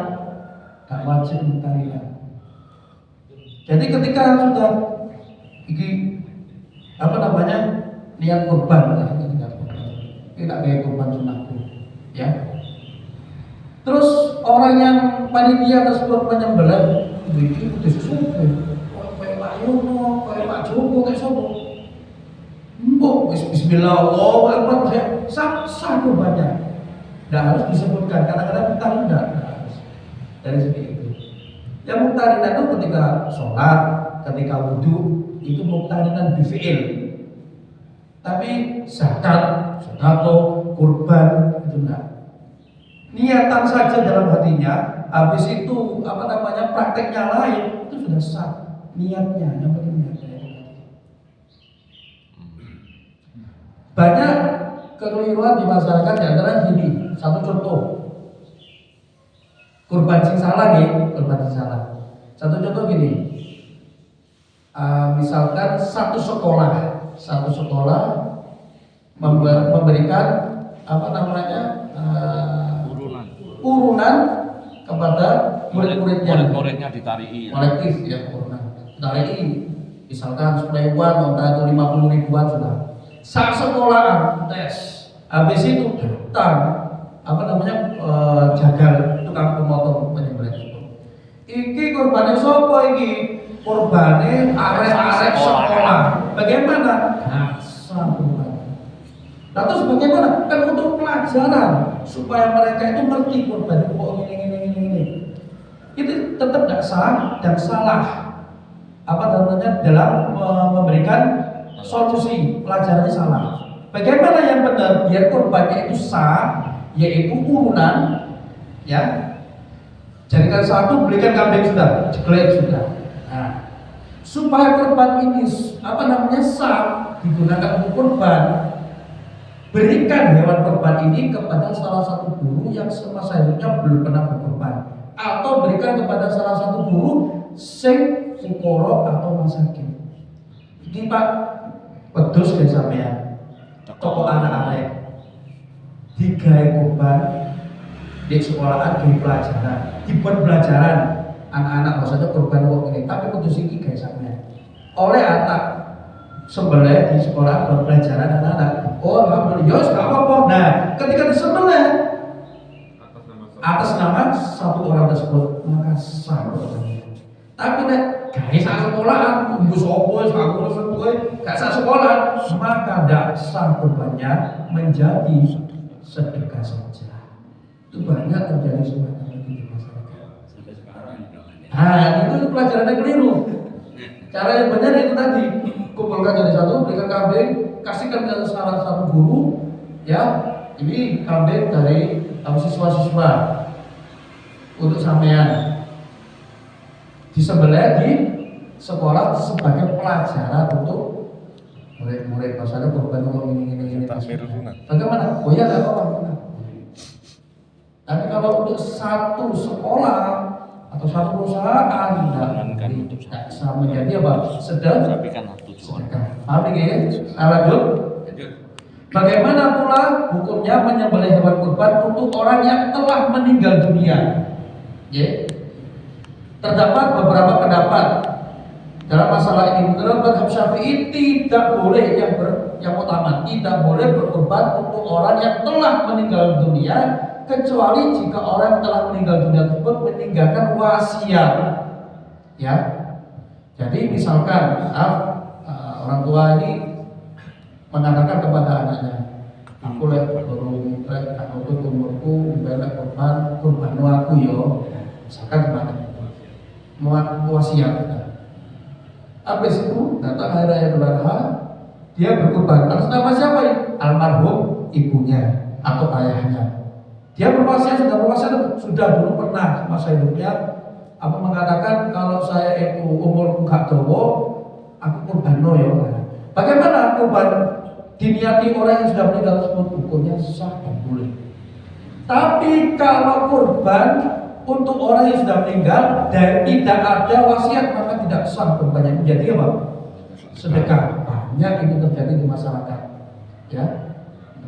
gak wajib muqtarinan. Jadi ketika sudah iki apa namanya niat kurban lah tidak kayak kurban sunahku ya. Terus orang yang panitia tersebut menyembelih iki udah suwe kayak Pak Yono, kayak Pak Joko, kayak sopo mbok bismillah Allahu Akbar sah kurbannya tidak harus disebutkan kadang-kadang kita tidak harus dari segi itu. Yang muqtarinan itu ketika sholat, ketika wudhu itu muqtarinan bi fi'il. Tapi zakat, sedekah, kurban itu enggak. Niatan saja dalam hatinya, habis itu apa namanya prakteknya lain itu sudah sah. Niatnya yang penting niatnya. Banyak kekeliruan di masyarakat di antara gini. Satu contoh. Kurban sing salah nih, kurban sing salah. Satu contoh gini. Misalkan satu sekolah memberikan apa namanya urunan kepada Murid-muridnya ditariin. kolektif ya urunan ditariin misalkan 10 ribuan atau 50 ribuan sudah saat sekolahan tes habis itu datang apa namanya jagal tukang pemotong penyembelih iki korbannya sopo iki korbane arek-arek sekolah. Bagaimana? Nah, terus bagaimana? Kan untuk pelajaran supaya mereka itu ngerti korban kok ini. Itu tetap tidak sah dan salah. Apa namanya dalam memberikan solusi pelajarannya salah. Bagaimana yang benar biar korbannya itu sah, yaitu urunan, ya. Jadikan satu belikan kambing sudah, jeglek sudah. Nah, supaya korban ini apa namanya sah digunakan untuk korban, berikan hewan kurban ini kepada salah satu guru yang semasa hidupnya belum pernah berkurban, atau berikan kepada salah satu guru sing fukara atau masakin. Ini Pak wedhus ge sampean toko anak-anak digawe kurban di sekolahan di pelajaran, dibuat pelajaran anak-anak maksudnya kurban wong ini, tapi wedhus iki gawe sampean oleh anak sembelih di sekolah buat pelajaran anak-anak. Oh alhamdulillah, gak apa-apa. Nah, ketika disembelih atas nama satu orang tersebut maka sah kurbannya. Tapi nek gawe sak sekolahan, tunggu sopo, sak kowe gak sak sekolah, maka tidak sah kurbannya, menjadi sedekah saja. Itu banyak terjadi semacam itu di masyarakat. Sampai sekarang Nah, itu pelajarannya keliru. Cara yang benar itu tadi, kumpulkan jadi satu, berikan kambing, kasihkan ke salah satu guru, ya, ini kambing dari siswa-siswa untuk sampean disembelih di sekolah sebagai pelajaran untuk murid-murid. Masalah kurban ini. Bagaimana? Oh ya, nggak apa-apa. Tapi kalau untuk satu sekolah atau satu perusahaan tidak bisa menjadi apa? Tapi kan tujuan. Paham ya? Lanjut. Bagaimana pula hukumnya menyembelih hewan kurban untuk orang yang telah meninggal dunia? Ya. Terdapat beberapa pendapat dalam masalah ini. Menurut mazhab Syafi'i tidak boleh yang utama tidak boleh berkurban untuk orang yang telah meninggal dunia, kecuali jika orang telah meninggal dunia tersebut meninggalkan wasiat. Ya. Jadi misalkan orang tua ini mengatakan kepada anaknya, aku lek durung aku umurku belak kurban aku yo. Misalkan seperti itu. Wasiat. Habis itu datang hari raya Idul Adha, dia berkurban atas nama siapa ya? Almarhum ibunya atau ayahnya. Dia sudah dulu pernah masa hidupnya mengatakan kalau saya itu umurku gak dawa, aku kurban ya. Bagaimana kurban diniati orang yang sudah meninggal tersebut? Hukumnya sah dan boleh. Tapi kalau kurban untuk orang yang sudah meninggal dan tidak ada wasiat, maka tidak sah kurbannya. Menjadi apa? Sedekah. Banyak itu terjadi di masyarakat. Ya.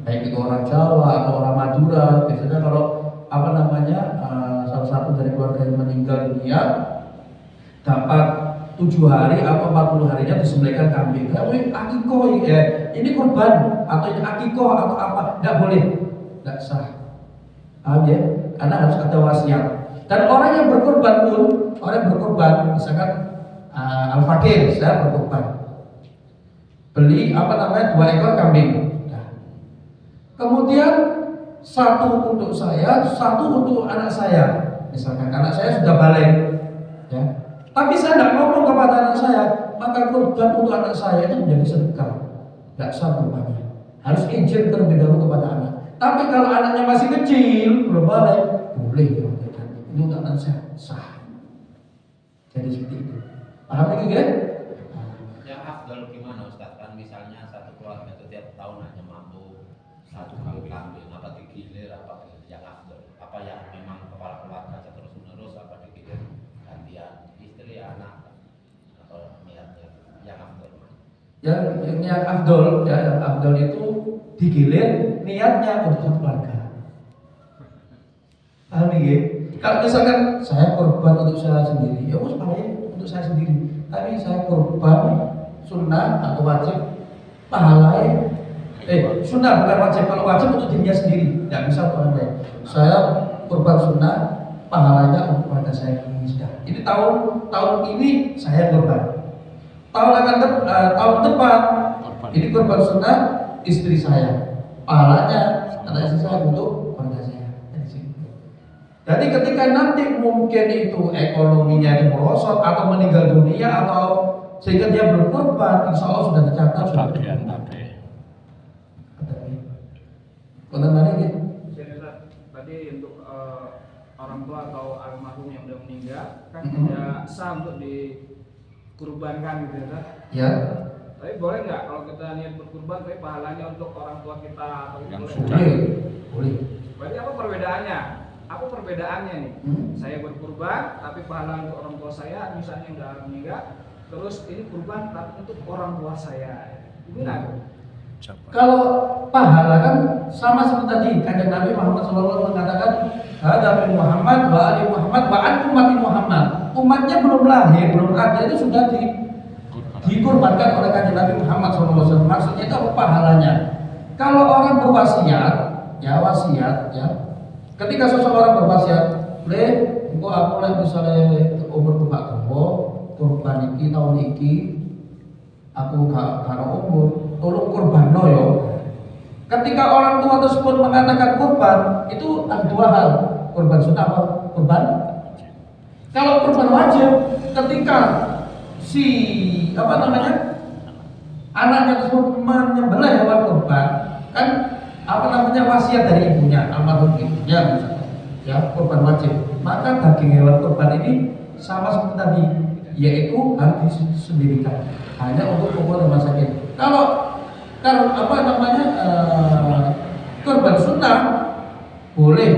Baik itu orang Jawa atau orang Madura, biasanya kalau salah satu dari keluarga yang meninggal dunia dapat 7 hari atau 40 harinya disembelihkan kambing. Akikoh ya, ini kurban atau ini akikoh atau apa, tidak boleh, tidak sah. Paham ya? Karena harus ada wasiat. Dan orang yang berkorban pun, misalkan al-fakir, saya berkorban, beli 2 ekor kambing. Kemudian satu untuk saya, satu untuk anak saya. Misalkan anak saya sudah balik, ya. Tapi saya tidak ngomong kepada anak saya, maka kurban untuk anak saya itu menjadi sedekah. Tidak sah kurbannya. Harus izin terlebih dahulu kepada anak. Tapi kalau anaknya masih kecil, belum balik, boleh diberikan. Itu untuk anak saya sah. Jadi seperti itu. Paham lagi kan? Yang afdal gimana Ustaz? Kan misalnya satu keluarga itu tiap tahun hanya mampu satu kali kambing, apa digilir, apa yang afdal? Apa yang memang kepala keluarga terus menerus, apa digilir gantian istri, anak, atau niatnya yang afdal? Yang afdal itu digilir niatnya untuk satu keluarga. Paham ya? Kalau misalkan saya korban untuk saya sendiri, ya wes untuk saya sendiri. Tapi saya korban sunnah atau wajib pahalanya. Sunnah bukan wajib. Kalau wajib untuk dirinya sendiri, tidak bisa untuk orang lain. Saya korban sunnah, pahalanya untuk keluarga saya ini sudah. Ini tahun ini saya korban. Tahun depan ini korban sunnah istri saya, pahalanya anak istri saya untuk keluarga saya. Jadi ketika nanti mungkin itu ekonominya merosot atau meninggal dunia atau sehingga dia belum korban, insya Allah sudah tercatat sudah. Benar ya? Tadi untuk orang tua atau almarhum yang sudah meninggal kan tidak sah untuk dikurbankan gitu ya. Ya. Tapi boleh nggak kalau kita niat berkurban tapi pahalanya untuk orang tua kita? Yang Boleh. sudah. Boleh. Berarti apa perbedaannya? Apa perbedaannya nih? Saya berkurban tapi pahala untuk orang tua saya misalnya udah meninggal, terus ini kurban tapi untuk orang tua saya. Gimana? Kalau pahala kan sama seperti tadi kanjeng Nabi Muhammad SAW mengatakan ada Muhammad wa ali Muhammad wa an ummati Muhammad. Umatnya belum lahir, belum ada itu sudah dikurbankan oleh kanjeng Nabi Muhammad SAW. Maksudnya itu apa pahalanya? Kalau orang berwasiat, ya wasiat, ya. Ketika seseorang berwasiat, boleh, engkau aku lah misalnya umur bapak kamu, kurban iki tahun iki, aku karo umur, tolong kurban yo. Ketika orang tua tersebut mengatakan kurban, itu ada dua hal, kurban sunnah apa? Kurban. Kalau kurban wajib, ketika si anaknya tersebut menyembelih hewan kurban, kan wasiat dari ibunya, almarhum ibunya misalnya, ya kurban wajib. Maka daging hewan kurban ini sama seperti tadi, yaitu harus disendirikan, hanya untuk pokok rumah sakit. Kalau kurban sunnah boleh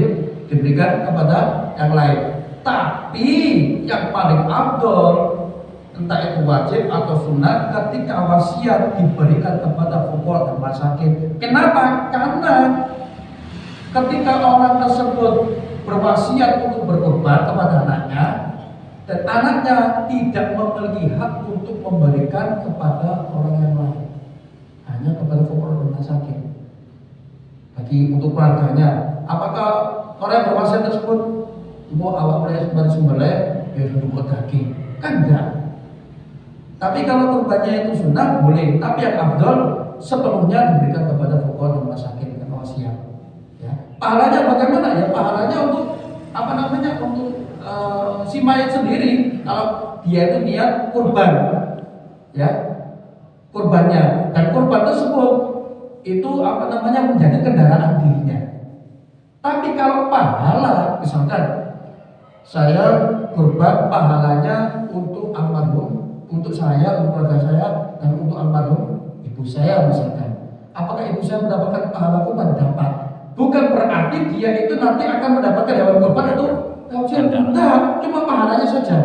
diberikan kepada yang lain, tapi yang paling afdol, entah itu wajib atau sunnah, ketika wasiat diberikan kepada pokok dan masakin. Kenapa? Karena ketika orang tersebut berwasiat untuk berkorban kepada anaknya, dan anaknya tidak memiliki hak untuk memberikan kepada orang yang lain, hanya kepada pokok dan masakin. Bagi untuk keluarganya, apakah orang yang berwasiat tersebut mau awak boleh sembelih ya untuk daging? Kan enggak. Tapi kalau kurbannya itu sunnah boleh, tapi yang afdol sepenuhnya diberikan kepada fuqara dan masakin dan wasiat. Ya. Pahalanya bagaimana? Ya pahalanya untuk untuk si mayat sendiri kalau dia itu niat kurban, ya kurbannya, dan kurban tersebut itu menjadi kendaraan dirinya. Tapi kalau pahala, misalkan saya kurban pahalanya untuk almarhum, untuk saya, untuk keluarga saya, dan untuk almarhum ibu saya misalkan. Apakah ibu saya mendapatkan pahala kurban? Dapat. Bukan berarti dia itu nanti akan mendapatkan hewan kurban itu tidak, cuma pahalanya saja.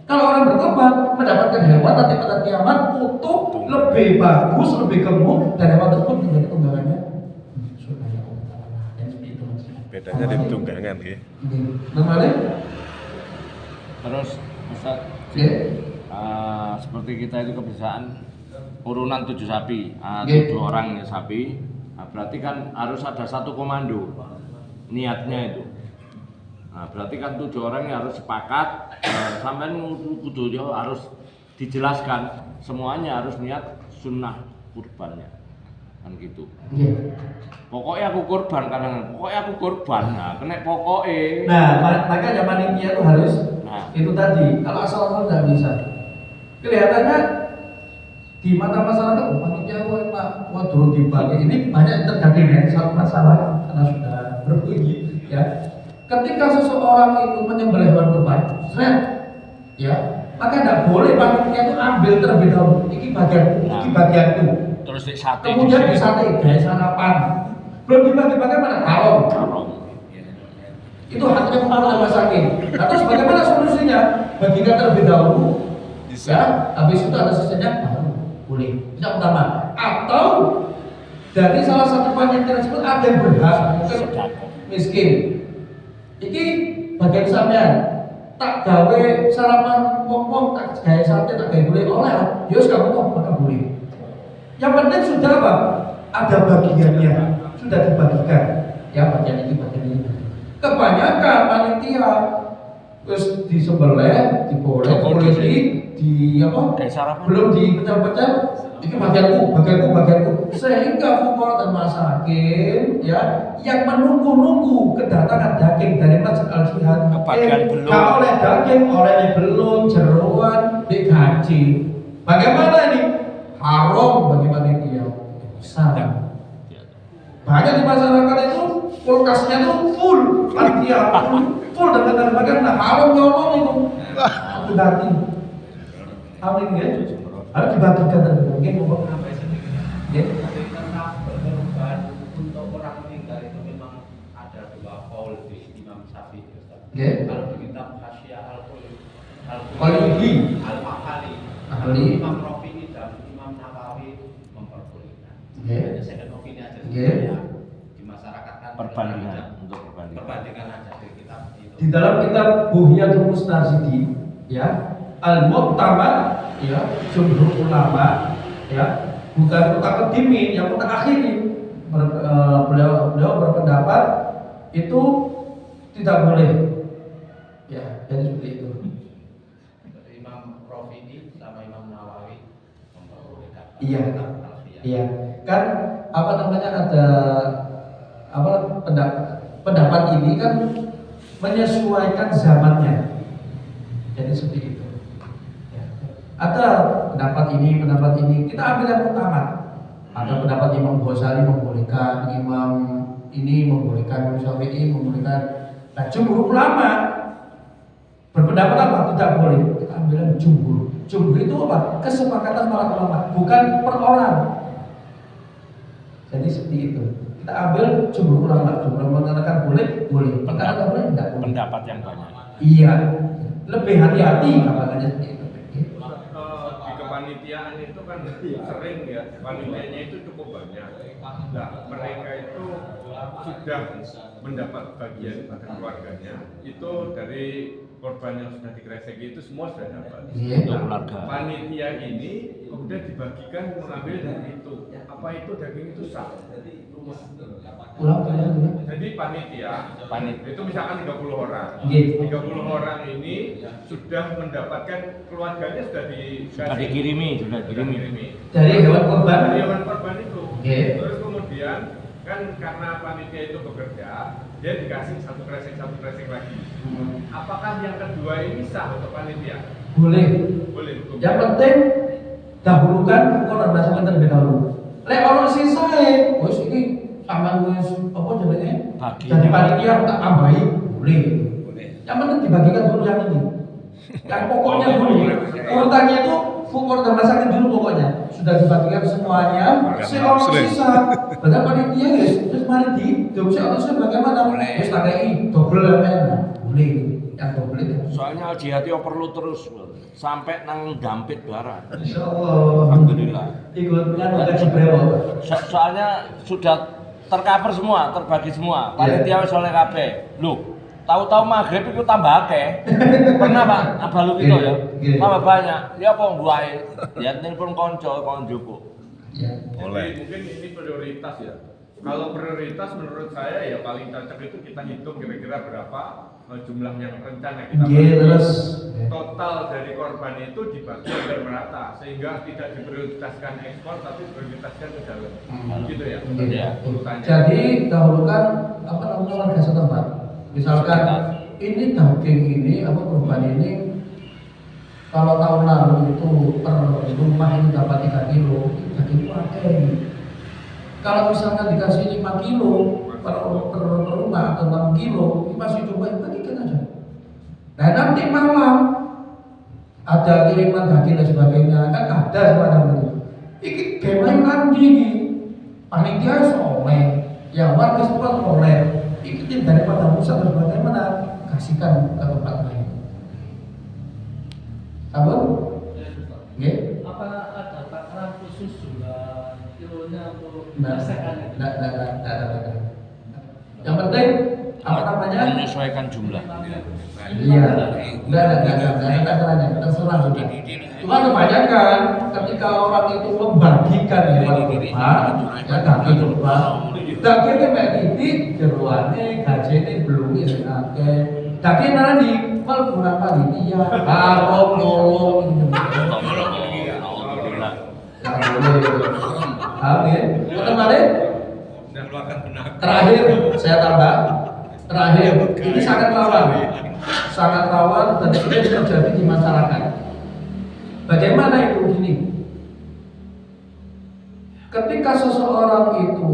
Kalau orang berkorban mendapatkan hewan nanti pada kiamat utuh, lebih bagus, lebih gemuk, dan hewan tersebut menjadi tunggangannya. Bedanya di tunggangan ya. Namanya? Terus Ustaz, seperti kita itu kebiasaan urunan 7 sapi, 7 orang ya sapi. Nah, berarti kan harus ada satu komando niatnya itu. Nah, berarti kan 7 orang yang harus sepakat, sampai kudu harus dijelaskan semuanya harus niat sunnah kurbannya, kan gitu. Pokoknya aku kurban pokoknya aku kurban, nah kena pokoknya. Nah, makanya panitia itu harus itu tadi. Kalau asal-asal nggak bisa. Kelihatannya di mata masyarakat, panitia aku enak, turun dibagi. Ini banyak terjadi ya satu masalah karena sudah berbunyi, ya. Ketika seseorang itu menyembelih hewan kurban, ya, maka tidak boleh panitia itu ambil terlebih dahulu. Ini bagianku. Terus di sate. Kemudian di sate, gaya sarapan. Belum dibagi-bagi mana? Haram. Itu haknya pokok dan masakin. Nah, terus bagaimana solusinya? Bagikan terlebih dahulu. Ya, habis itu ada sisanya baru boleh. Yang pertama. Atau dari salah satu panitia tersebut ada yang berhak, mungkin miskin. Iki bagian sampean tak gawe sarapan pom-pom, tak gawe sate, tak gawe boleh oleh. Yus kamu kok maka boleh. Yang penting sudah apa? Ada bagiannya, sudah dibagikan. Ya bagian ini. Kebanyakan panitia terus disembelih, diboleh, belum dipecah-pecah. Itu bagianku. Sehingga fuqara dan masakin, ya, yang menunggu kedatangan daging dari Masjid Al-Jihad, kalau oleh daging, oleh belum, jeroan, digaji. Bagaimana ini? Haram bagi panitia. Besar. Banyak di masyarakat itu kulkasnya itu full panitia, full dengan bagaimana haram nyolong itu. Aku ganti. Amin ya. Harus dibagikan terlebih dahulu. Monggo. Sampai sedikit. Nggih. Jadi karena berkorban untuk orang meninggal itu memang ada dua qaul di Imam Syafi'i, Ustaz. Nggih. Kalau di kitab Hasyiah Qalibi. Al-Mahali, Ahli. Imam Rafi'i dan Imam Nawawi memperbolehkan. Nggih. Hanya second opinion aja Nggih. sebenarnya di masyarakat kan Perbandingan untuk perbandingan. perbandingan aja di kitab itu. Di dalam kitab Buhyatul Mustarsyidin ya, Al-Mu'tamad ya, jumhur ulama ya, bukan mutaqaddimin yang mutaakhirin. Beliau berpendapat itu tidak boleh. Ya, jadi seperti itu. Imam Rafi'i sama Imam Nawawi memperbolehkan. Iya. Kitab Al-Fiyah. Iya, kan apa namanya ada apa pendapat ini kan menyesuaikan zamannya. Jadi seperti itu. Ya. Ada pendapat ini kita ambil yang utama. Ada pendapat Imam Ghazali membolehkan, Imam ini membolehkan, Imam Syafi'i membolehkan. Nah, jumhur ulama berpendapat apa? Tidak boleh. Kita ambil yang jumhur. Jumhur itu apa? Kesepakatan para ulama, bukan per orang. Jadi seperti itu. Kita ambil jumhur ulama, jumhur mengatakan boleh, boleh. Mengatakan boleh, tidak boleh. Pendapat yang banyak. Iya. Lebih hati-hati katanya seperti itu. Di kepanitiaan itu kan sering ya, panitianya itu cukup banyak. Nah, mereka itu sudah mendapat bagian pada keluarganya itu dari korban yang sudah dikreseki itu semua sudah dapat. Iya. Untuk keluarga. Panitia ini kemudian dibagikan mengambil dari itu. Apa itu daging itu sah? Ulang. Jadi panitia itu misalkan 30 orang. Iya. 30 orang ini sudah mendapatkan keluarganya sudah Dikirimi. Dari hewan korban. dari hewan korban itu. Iya. Terus kemudian kan karena panitia itu bekerja, dia dikasih satu kresek lagi. Apakah yang kedua ini sah untuk panitia? Boleh. Boleh. Hukum. Yang penting dahulukan koran bahasa terlebih dahulu. Lek ono sisae, wis iki sampean wis apa jenenge? Bagi. Jadi panitia tak tambahi, boleh. Yang penting dibagikan dulu yang ini. Yang pokoknya dulu. Urutannya itu urutan rumah sakit dulu pokoknya. Sudah dibagikan semuanya. Si ono sisa. Padahal panitia guys, terus mari di si ono sisa bagaimana? Wis tak kei double ya. Boleh. Yang double itu. Soalnya Al-Jihad yo perlu terus sampai nang dampit barang. Insyaallah. Alhamdulillah. Ikut bukan sebrewok. Soalnya sudah tercover semua, terbagi semua. Panitia wis oleh kabeh. Loh, tahu-tahu maghrib itu tambah akeh. Pernah Pak, abalu gitu ya. Tambah banyak. Ya apa mbuahe? Ya telepon konco njupuk. Ya. Jadi mungkin ini prioritas ya. Kalau prioritas menurut saya ya paling cocok itu kita hitung kira-kira berapa jumlah yang rencana kita Terus total dari korban itu dibagi agar merata sehingga tidak diprioritaskan ekspor tapi prioritaskan ke dalam. Gitu ya. Iya. Urutannya. jadi dahulukan apa namanya warga setempat. Misalkan ini daging ini apa korban ini kalau tahun lalu itu per rumah ini dapat 3 kilo, daging itu ada ini. Kalau misalkan dikasih 5 kilo per rumah atau 6 kilo, ini masih coba bagikan aja. Nah nanti malam ada kiriman daging dan sebagainya, kan ada semacam itu. Ini gimana nanti ini? Panitia soleh, yang warga setempat oleh. Ikutin daripada pusat dan bagaimana kasihkan ke tempat lain. Sabun? Nggih. Apa ada takaran khusus juga kilonya untuk Nah, masakan itu? Nah. Yang penting apa namanya? Menyesuaikan jumlah. Iya. Enggak caranya, terserah sudah. Cuma kebanyakan ketika orang itu membagikan hewan kurban, ya daging kurban, dagingnya kayak titik, jeruannya, gajahnya belum ini akeh. Daging mana di mal kurang panitia, kalau nolong ini. Alhamdulillah. Amin. Kemarin terakhir saya tambah. Terakhir ini sangat rawan dan ini terjadi di masyarakat. Bagaimana itu gini? Ketika seseorang itu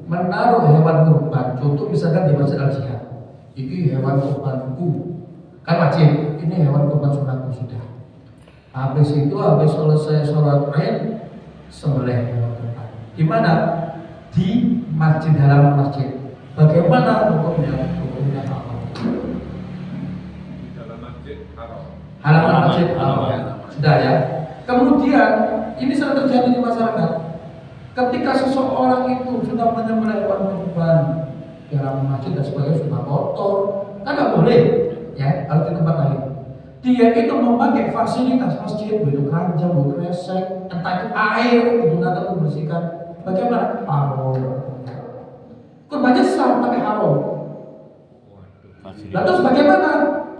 menaruh hewan kurban, contoh misalkan di Masjid Al-Jihad, ini hewan kurbanku, kan wajib. Ini hewan kurban sunatku sudah. Habis itu habis selesai sholat Id sembelih hewan kurban. Di mana? Di masjid, halaman masjid. Bagaimana hukumnya? Hukumnya apa? Di dalam masjid haram. Halaman masjid sudah ya. Kemudian ini sering terjadi di masyarakat. Ketika seseorang itu sudah menyembelih hewan kurban di halaman masjid dan sebagainya sudah kotor, kan nggak boleh, ya harus di tempat lain. Dia itu memakai fasilitas masjid, begitu keranjang, begitu kresek, entah itu air digunakan untuk membersihkan. Bagaimana? Haram. Kurbannya sah tapi haram. Lalu bagaimana?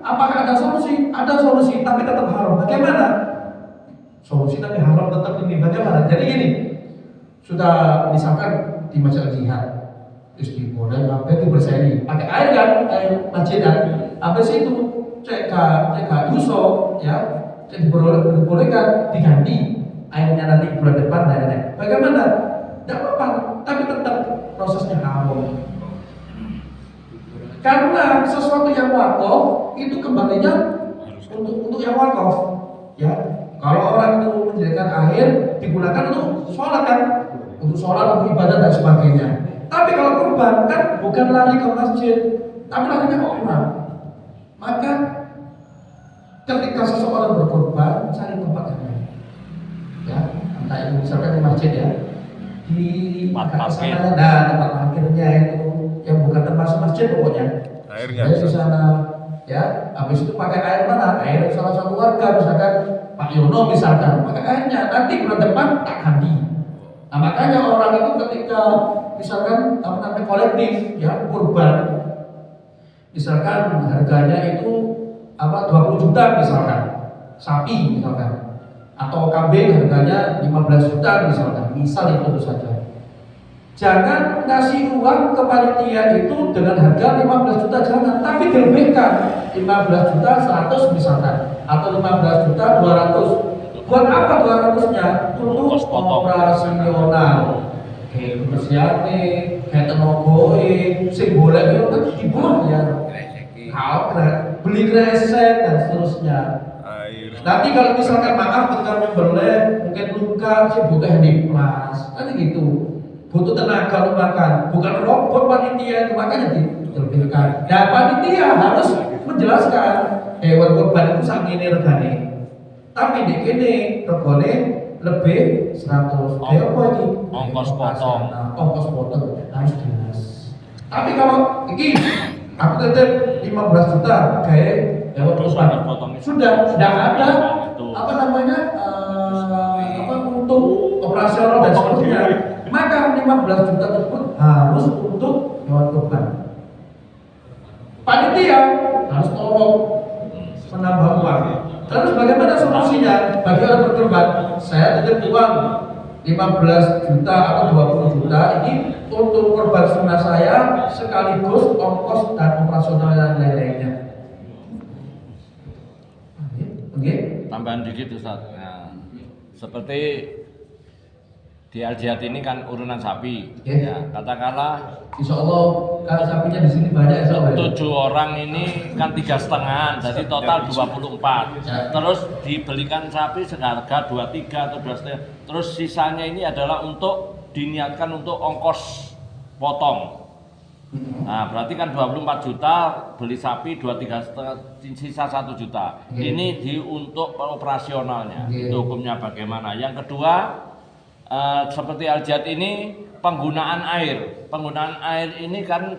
Apakah ada solusi? Ada solusi, tapi tetap haram. Bagaimana? Solusi tapi haram tetap ini. Bagaimana? Jadi gini, sudah misalkan di masjid jihad, terus dimulai sampai itu bersih, pakai air kan, air masjid kan. Habis itu cek duso, ya, cek dibolehkan diganti airnya nanti bulan depan dan bagaimana? Tidak apa-apa, tapi tetap prosesnya haram. Karena sesuatu yang wakaf itu kembalinya untuk yang wakaf, ya. Kalau orang itu menyediakan air digunakan untuk sholat kan, untuk sholat, untuk ibadah dan sebagainya. Tapi kalau kurban kan bukan lari ke masjid, tapi larinya ke orang. Maka ketika seseorang berkorban cari tempat yang lain, ya, entah itu misalkan di masjid ya, di sana, nah tempat parkirnya itu yang bukan termasuk masjid pokoknya. Airnya di sana, ya. Habis itu pakai air mana? Air salah satu warga, misalkan Pak Yono misalkan, pakai airnya. Nanti bulan depan tak ganti. Nah makanya orang itu ketika misalkan namanya kolektif, ya kurban, misalkan harganya itu 20 juta misalkan, sapi misalkan, atau kambing harganya 15 juta misalkan, misal itu saja. Jangan ngasih uang ke panitia itu dengan harga 15 juta, jangan, tapi dilebihkan 15 juta 100 misalkan, atau 15 juta 200. Buat apa 200-nya? Untuk operasional. Kayak kebersihannya, kayak tenagoe, sing boleh itu kan dibuang ya. Kalau beli kresek dan seterusnya. Nanti kalau misalkan maaf ketika membeli mungkin luka, sih butuh handiplas, kan gitu. Butuh tenaga untuk makan, bukan robot panitia itu, makanya dilebihkan. Dan panitia harus menjelaskan hewan kurban itu sang ini regane. Tapi di sini regane lebih 100. Kayak apa ini? Ongkos potong. Ongkos potong harus jelas. Tapi kalau ini aku tetap 15 juta kayak hewan kurban sudah ada apa namanya untuk operasional dan sebagainya. Maka 15 juta tersebut harus untuk hewan kurban. Panitia harus tolong menambah uang. Terus bagaimana solusinya bagi orang berkurban? Saya titip uang 15 juta atau 20 juta ini untuk kurban sunnah saya sekaligus ongkos dan operasional yang lain-lainnya. Oke? Tambahan dikit Ustaz. Nah, seperti di Al-Jihad ini kan urunan sapi, ya, katakanlah Insya Allah kalau sapinya di sini banyak, insya Allah. 7 orang ini kan 3,5, jadi total 24. Terus dibelikan sapi seharga 23 atau 2,5. Terus sisanya ini adalah untuk diniatkan untuk ongkos potong. Nah, berarti kan 24 juta beli sapi, 23,5 sisa 1 juta. Ini untuk operasionalnya. Itu hukumnya bagaimana? Yang kedua, seperti Al-Jihad ini penggunaan air. Penggunaan air ini kan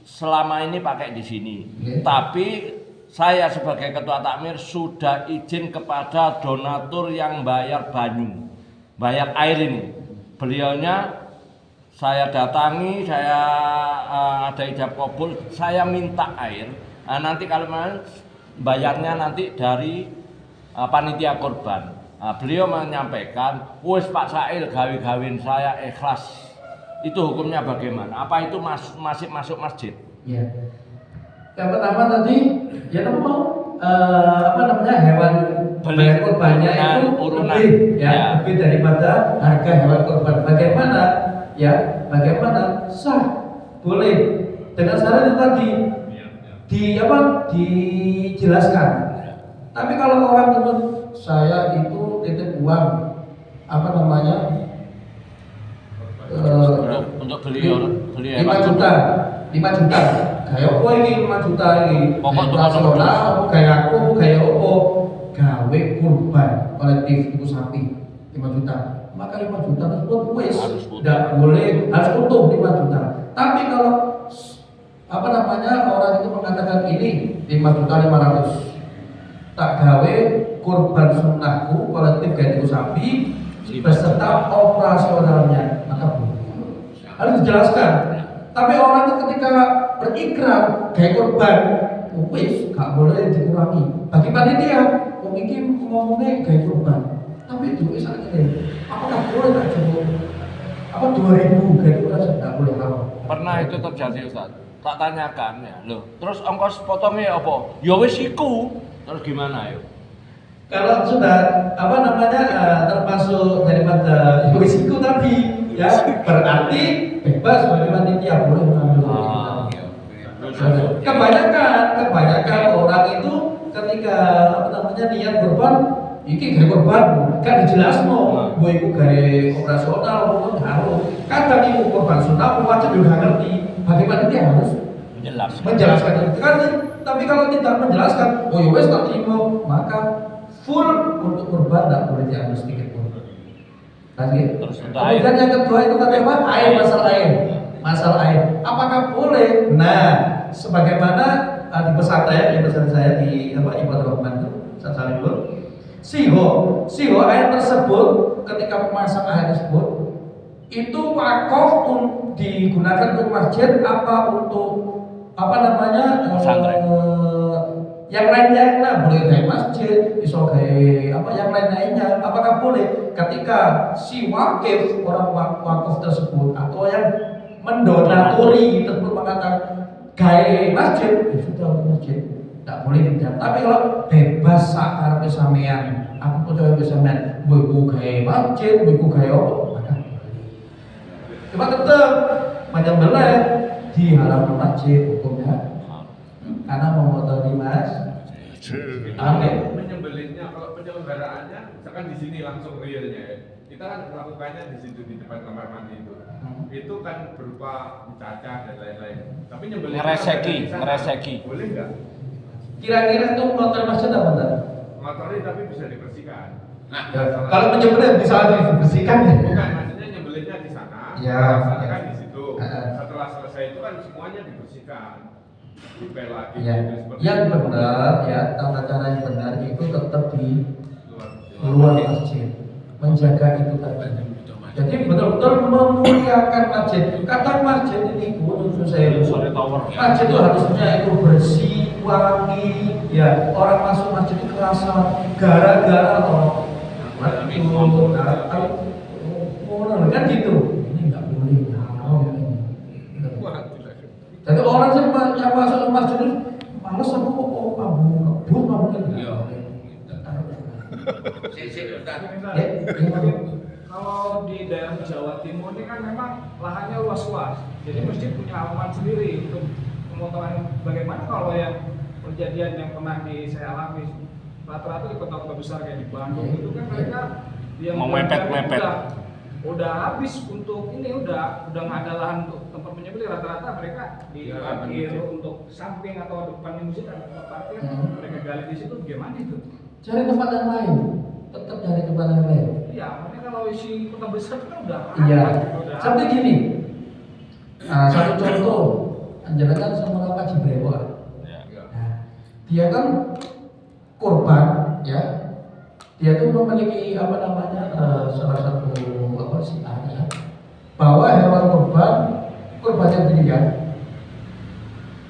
selama ini pakai di sini. Tapi saya sebagai ketua takmir sudah izin kepada donatur yang bayar banyu, bayar air ini. Beliaunya saya datangi, saya ada ijab kabul, saya minta air. Nah, nanti kalau bayarnya nanti dari panitia korban. Nah, beliau menyampaikan, wes Pak Sail gawe-gawein saya ikhlas. Itu hukumnya bagaimana? Apa itu masih masuk masjid? Ya. Yang pertama tadi, ya apa namanya hewan kurbannya itu lebih, lebih daripada harga hewan kurban. Bagaimana? Ya, bagaimana? Sah, boleh. Dengan syarat itu tadi dijelaskan. Tapi kalau orang saya itu titip uang apa namanya untuk beli 5 juta 5 juta kayak apa ini 5 juta ini Pokok tuh nasional apa kayak aku kayak apa gawe kurban kolektif itu sapi 5 juta maka 5 juta tersebut wis Harus utuh. tidak boleh harus utuh 5 juta tapi kalau apa namanya orang itu mengatakan ini 5 juta 500 tak gawe kurban sunnahku kolektif kayak itu sapi beserta operasionalnya maka boleh harus dijelaskan tapi orang itu ketika berikrar kayak korban wis gak boleh dikurangi bagi panitia mungkin ngomongnya kayak korban tapi itu wis aja apakah boleh tak cukup apa 2000 kayak itu rasa gak boleh apa Pernah itu terjadi Ustaz. Tak tanyakan ya, loh. Terus ongkos potongnya apa? Ya wis iku. Terus gimana yuk? kalau sudah apa namanya termasuk daripada risiko tadi ya berarti bebas bagi panitia boleh mengambil kebanyakan orang itu ketika apa namanya niat korban iki gawe korban kan dijelasno mbok iku gawe operasional maupun harus kadang iku korban sunat wajib juga ngerti bagaimana dia harus menjelaskan itu kan tapi kalau tidak menjelaskan oh ya wes tak terima maka full untuk korban tidak boleh diambil sedikit pun. Kemudian yang kedua itu tadi apa? Air, masalah air. Apakah boleh? Nah, sebagaimana di pesantren saya di apa Ibadah Rahman itu Sasalibur, siho air tersebut ketika memasang air tersebut itu wakaf digunakan untuk masjid apa untuk apa namanya yang lainnya nah boleh kayak masjid, bisa kayak apa yang lainnya apakah boleh ketika si wakif orang wakaf tersebut atau yang mendonatori tersebut mengatakan kayak masjid ya sudah masjid tidak boleh tidak tapi kalau bebas sakar pesamean aku percaya pesamean buku kayak masjid buku kayak apa maka cuma tetap menyembelih di halaman masjid hukumnya karena memotori mas. Menyembelihnya kalau penyelenggaraannya misalkan di sini langsung realnya ya. Kita kan melakukannya di situ di depan kamar mandi itu. Itu kan berupa mencacah dan lain-lain. Tapi nyembelihnya ngereseki. Boleh nggak? Kira-kira itu motor masjid apa enggak? Motornya tapi bisa dibersihkan. Nah, kalau menyembelih bisa dibersihkan ya? Bukan, maksudnya nyembelihnya di sana. Ya. Kan di situ. Setelah selesai itu kan semuanya dibersihkan. Dipel lagi. Ya. Yang benar ya, tata cara yang benar itu tetap di luar masjid. Menjaga itu tadi. Jadi betul-betul memuliakan masjid. Kata masjid ini khusus saya masjid itu harusnya itu bersih, wangi. Ya orang masuk masjid itu kerasa gara-gara orang orang kan gitu. Ini nggak boleh haram ini. Jadi orang yang masuk ke masjid itu malas aku kok mabuk Kalau di daerah Jawa Timur ini kan memang lahannya luas-luas, jadi masjid punya halaman sendiri untuk pemotongan. Bagaimana kalau yang kejadian yang pernah saya alami rata-rata di kota-kota besar kayak di Bandung itu kan mereka yang mau mepet udah habis untuk ini udah nggak ada lahan untuk tempat menyembelih rata-rata mereka di parkir untuk samping atau depan masjid ada tempat parkir mereka gali di situ gimana itu? Cari tempat yang lain, tetap cari tempat yang lain. Iya, makanya kalau isi kota besar kan udah. Iya. Seperti gini. Nah, satu contoh, anjalakan sama Pak Jibrewa. Nah, dia kan korban, ya. Dia tuh memiliki apa namanya salah satu apa sih ya, bahwa hewan korbannya dia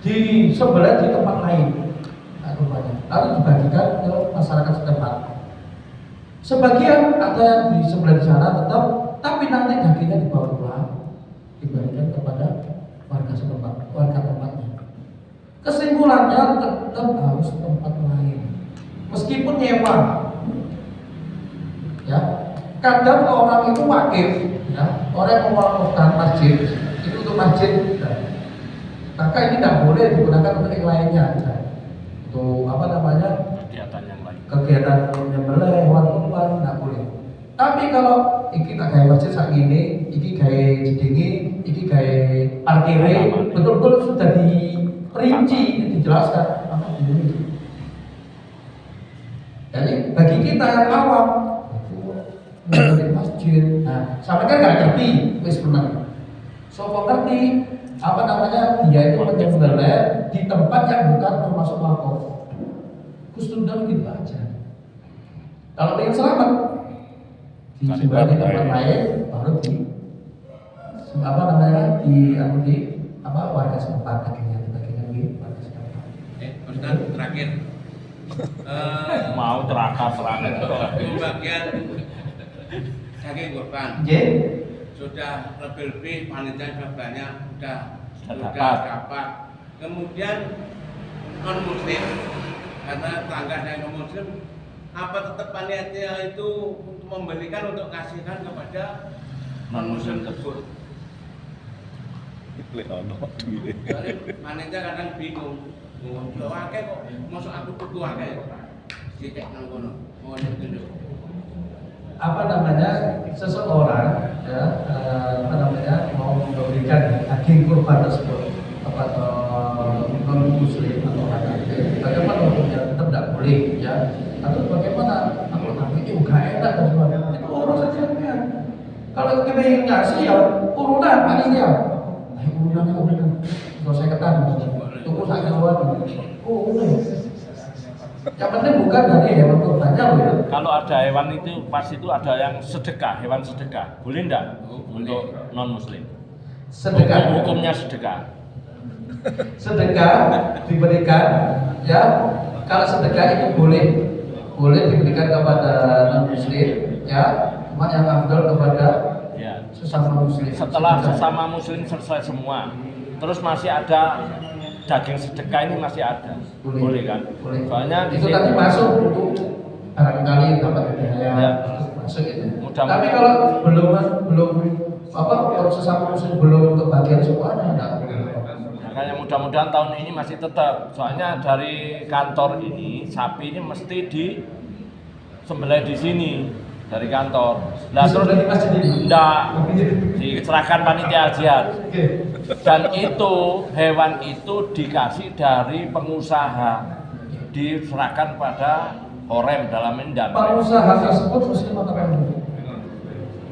disembelih di tempat lain, korbannya, lalu dibagikan ke masyarakat setempat. Sebagian ada yang disembelih di sana tetap, tapi nanti dagingnya dibawa pulang, diberikan kepada warga setempat, warga tempatnya. Kesimpulannya tetap harus tempat lain, meskipun nyewa. Ya, kadang orang itu wakif, ya, orang yang mewakafkan masjid itu untuk masjid, maka ini tidak boleh digunakan untuk yang lainnya, untuk apa namanya kegiatan menyembelih boleh. Tapi kalau iki tak gawe masjid sak ngene, iki gawe jedenge, iki gawe parkire, betul-betul sudah diperinci, dijelaskan apa ini. Jadi bagi kita yang awam, di masjid, nah, sampai kan nggak ngerti, wis menang. Sopo ngerti apa namanya dia itu menyembelih di tempat yang bukan termasuk wakaf. Kusnudon gitu aja. Kalau ingin selamat, disembelih di tempat lain, baru di apa namanya di warga setempat akhirnya di warga setempat. Ustaz terakhir. Mau serangan Bagian daging kurban. Sudah lebih panitia sudah banyak, sudah dapat. Kemudian non muslim, karena tangga yang non muslim, apa tetap panitia itu untuk memberikan untuk kasihkan kepada non muslim tersebut? Jadi panitia kadang bingung, akeh kok, masuk aku tuku akeh, dicek nang kono, mau tunjuk. Apa namanya seseorang ya mau memberikan daging kurban tersebut kepada non muslim atau orang kafir, bagaimana hukumnya? Tetap tidak boleh ya, atau bagaimana? Kalau tapi itu nggak enak dan sebagainya, itu urusan sampean. Kalau kita ingin ngasih ya urunan panitia, urunan kalau saya ketahui tunggu saya jawab yang penting bukan dari hewan kurbannya loh ya. Kalau ada hewan itu pas itu ada yang sedekah, hewan sedekah, boleh enggak untuk non muslim? Sedekah. Hukumnya sedekah. Sedekah diberikan ya, kalau sedekah itu boleh diberikan kepada non muslim ya, cuma yang afdal kepada Ya. sesama muslim. Setelah sesama muslim selesai semua, terus masih ada daging sedekah ini masih ada, boleh kan? Boleh. Soalnya di itu sini tadi masuk untuk barangkali dapat hidayah Ya. masuk itu. Mudah-mudahan. Tapi kalau belum kalau sesama muslim belum kebagian semuanya enggak. makanya mudah-mudahan tahun ini masih tetap. Soalnya dari kantor ini sapi ini mesti disembelih di sini dari kantor. Nah terus di masjid ini? enggak, diserahkan panitia jihad. Dan itu hewan itu dikasih dari pengusaha, diserahkan pada Horem dalam Mendan. Pengusaha tersebut muslim atau non?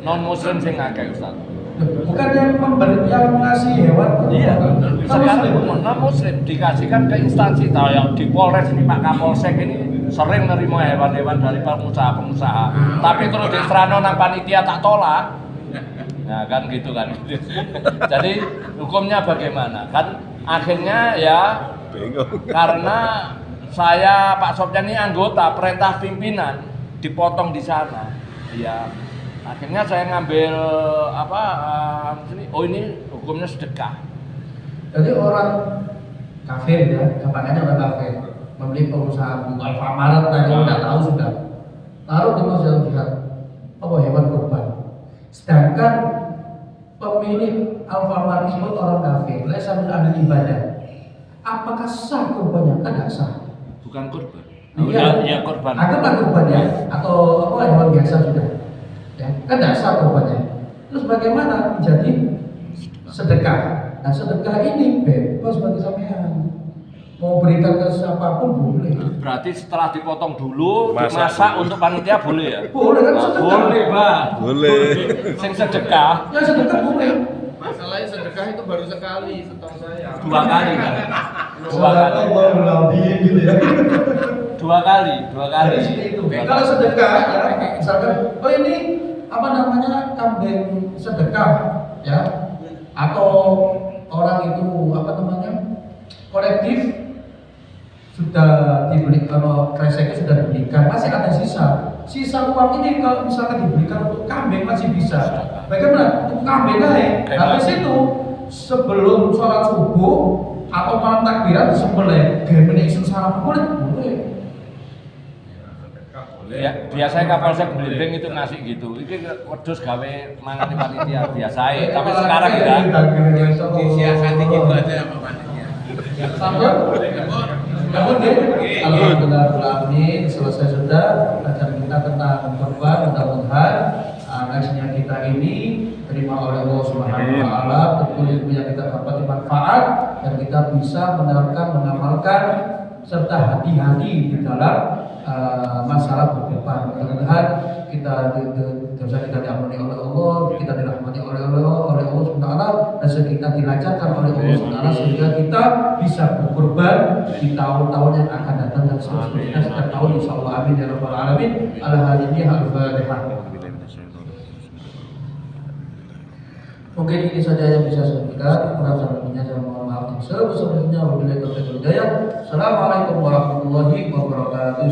Non muslim sing akeh Ustaz. Bukan yang memberi, yang ngasih hewan. Iya. Sekarang Muslim. non muslim dikasihkan ke instansi, tahu yang di Polres ini Pak Kapolsek ini sering menerima hewan-hewan dari pengusaha-pengusaha. Tapi terus diserahno nang panitia tak tolak. Nah kan gitu kan. Jadi hukumnya bagaimana? Kan akhirnya ya karena saya Pak Sofyan ini anggota perintah pimpinan dipotong di sana. Ya akhirnya saya ngambil ini hukumnya sedekah. Jadi orang kafir ya, gampangnya orang kafir membeli pengusaha Alfamart tadi udah tahu sudah taruh di masjid jihad apa hewan kurban. Sedangkan pemilik Alfamart itu orang kafir, lain sambil ada ibadah. Apakah sah kurbannya? Kan tidak sah. Bukan kurban. Iya, Kurban. Anggaplah kurban ya, atau apa hewan biasa sudah. Ya, kan tidak sah kurbannya. Terus bagaimana menjadi sedekah? Nah sedekah ini bebas bagi sampean. Mau berikan ke siapapun boleh. Berarti setelah dipotong dulu, dimasak untuk panitia boleh ya? Boleh kan sedekah. Boleh, Bang. Boleh. Sing sedekah Ya sedekah boleh. Masalahnya sedekah itu baru sekali setahu saya. 2 kali kan? 2 kali. gitu ya. 2 kali. Jadi seperti itu. Kalau sedekah ya, misalkan, oh ini apa namanya kambing sedekah ya, atau orang itu apa namanya kolektif sudah dibeli, kalau kreseknya sudah dibelikan masih ada sisa uang ini kalau misalkan diberikan untuk kambing masih bisa. Bagaimana? Untuk kambing naik. Habis itu sebelum sholat subuh atau malam takbiran disembelih. Gimana isu sarapan boleh? Ya, biasanya Kapolsek Blimbing itu ngasih gitu. Ini wedhus gawe mangane panitia biasa ae, tapi sekarang enggak. Disiasati gitu aja sama panitia. Sampai namun alhamdulillah selesai sudah akan kita tentang korban. ini terima oleh Allah Subhanahu wa taala, tentu ilmu yang kita dapat manfaat dan kita bisa menerapkan, mengamalkan serta hati-hati di dalam masalah berdepan. Mudah-mudahan kita dosa kita diampuni oleh Allah, kita dirahmati oleh Allah Subhanahu wa taala, dan kita dilancarkan oleh Allah Subhanahu wa taala sehingga kita bisa berkorban di tahun-tahun yang akan datang dan seterusnya setiap tahun insyaallah. Amin ya rabbal alamin. Al-Hadiyah al-Fatihah. Mungkin ini saja yang bisa saya sampaikan. Kurang lebihnya saya mohon maaf. Sebesar-besarnya wabillahi taufiq wal hidayah. Assalamualaikum warahmatullahi wabarakatuh.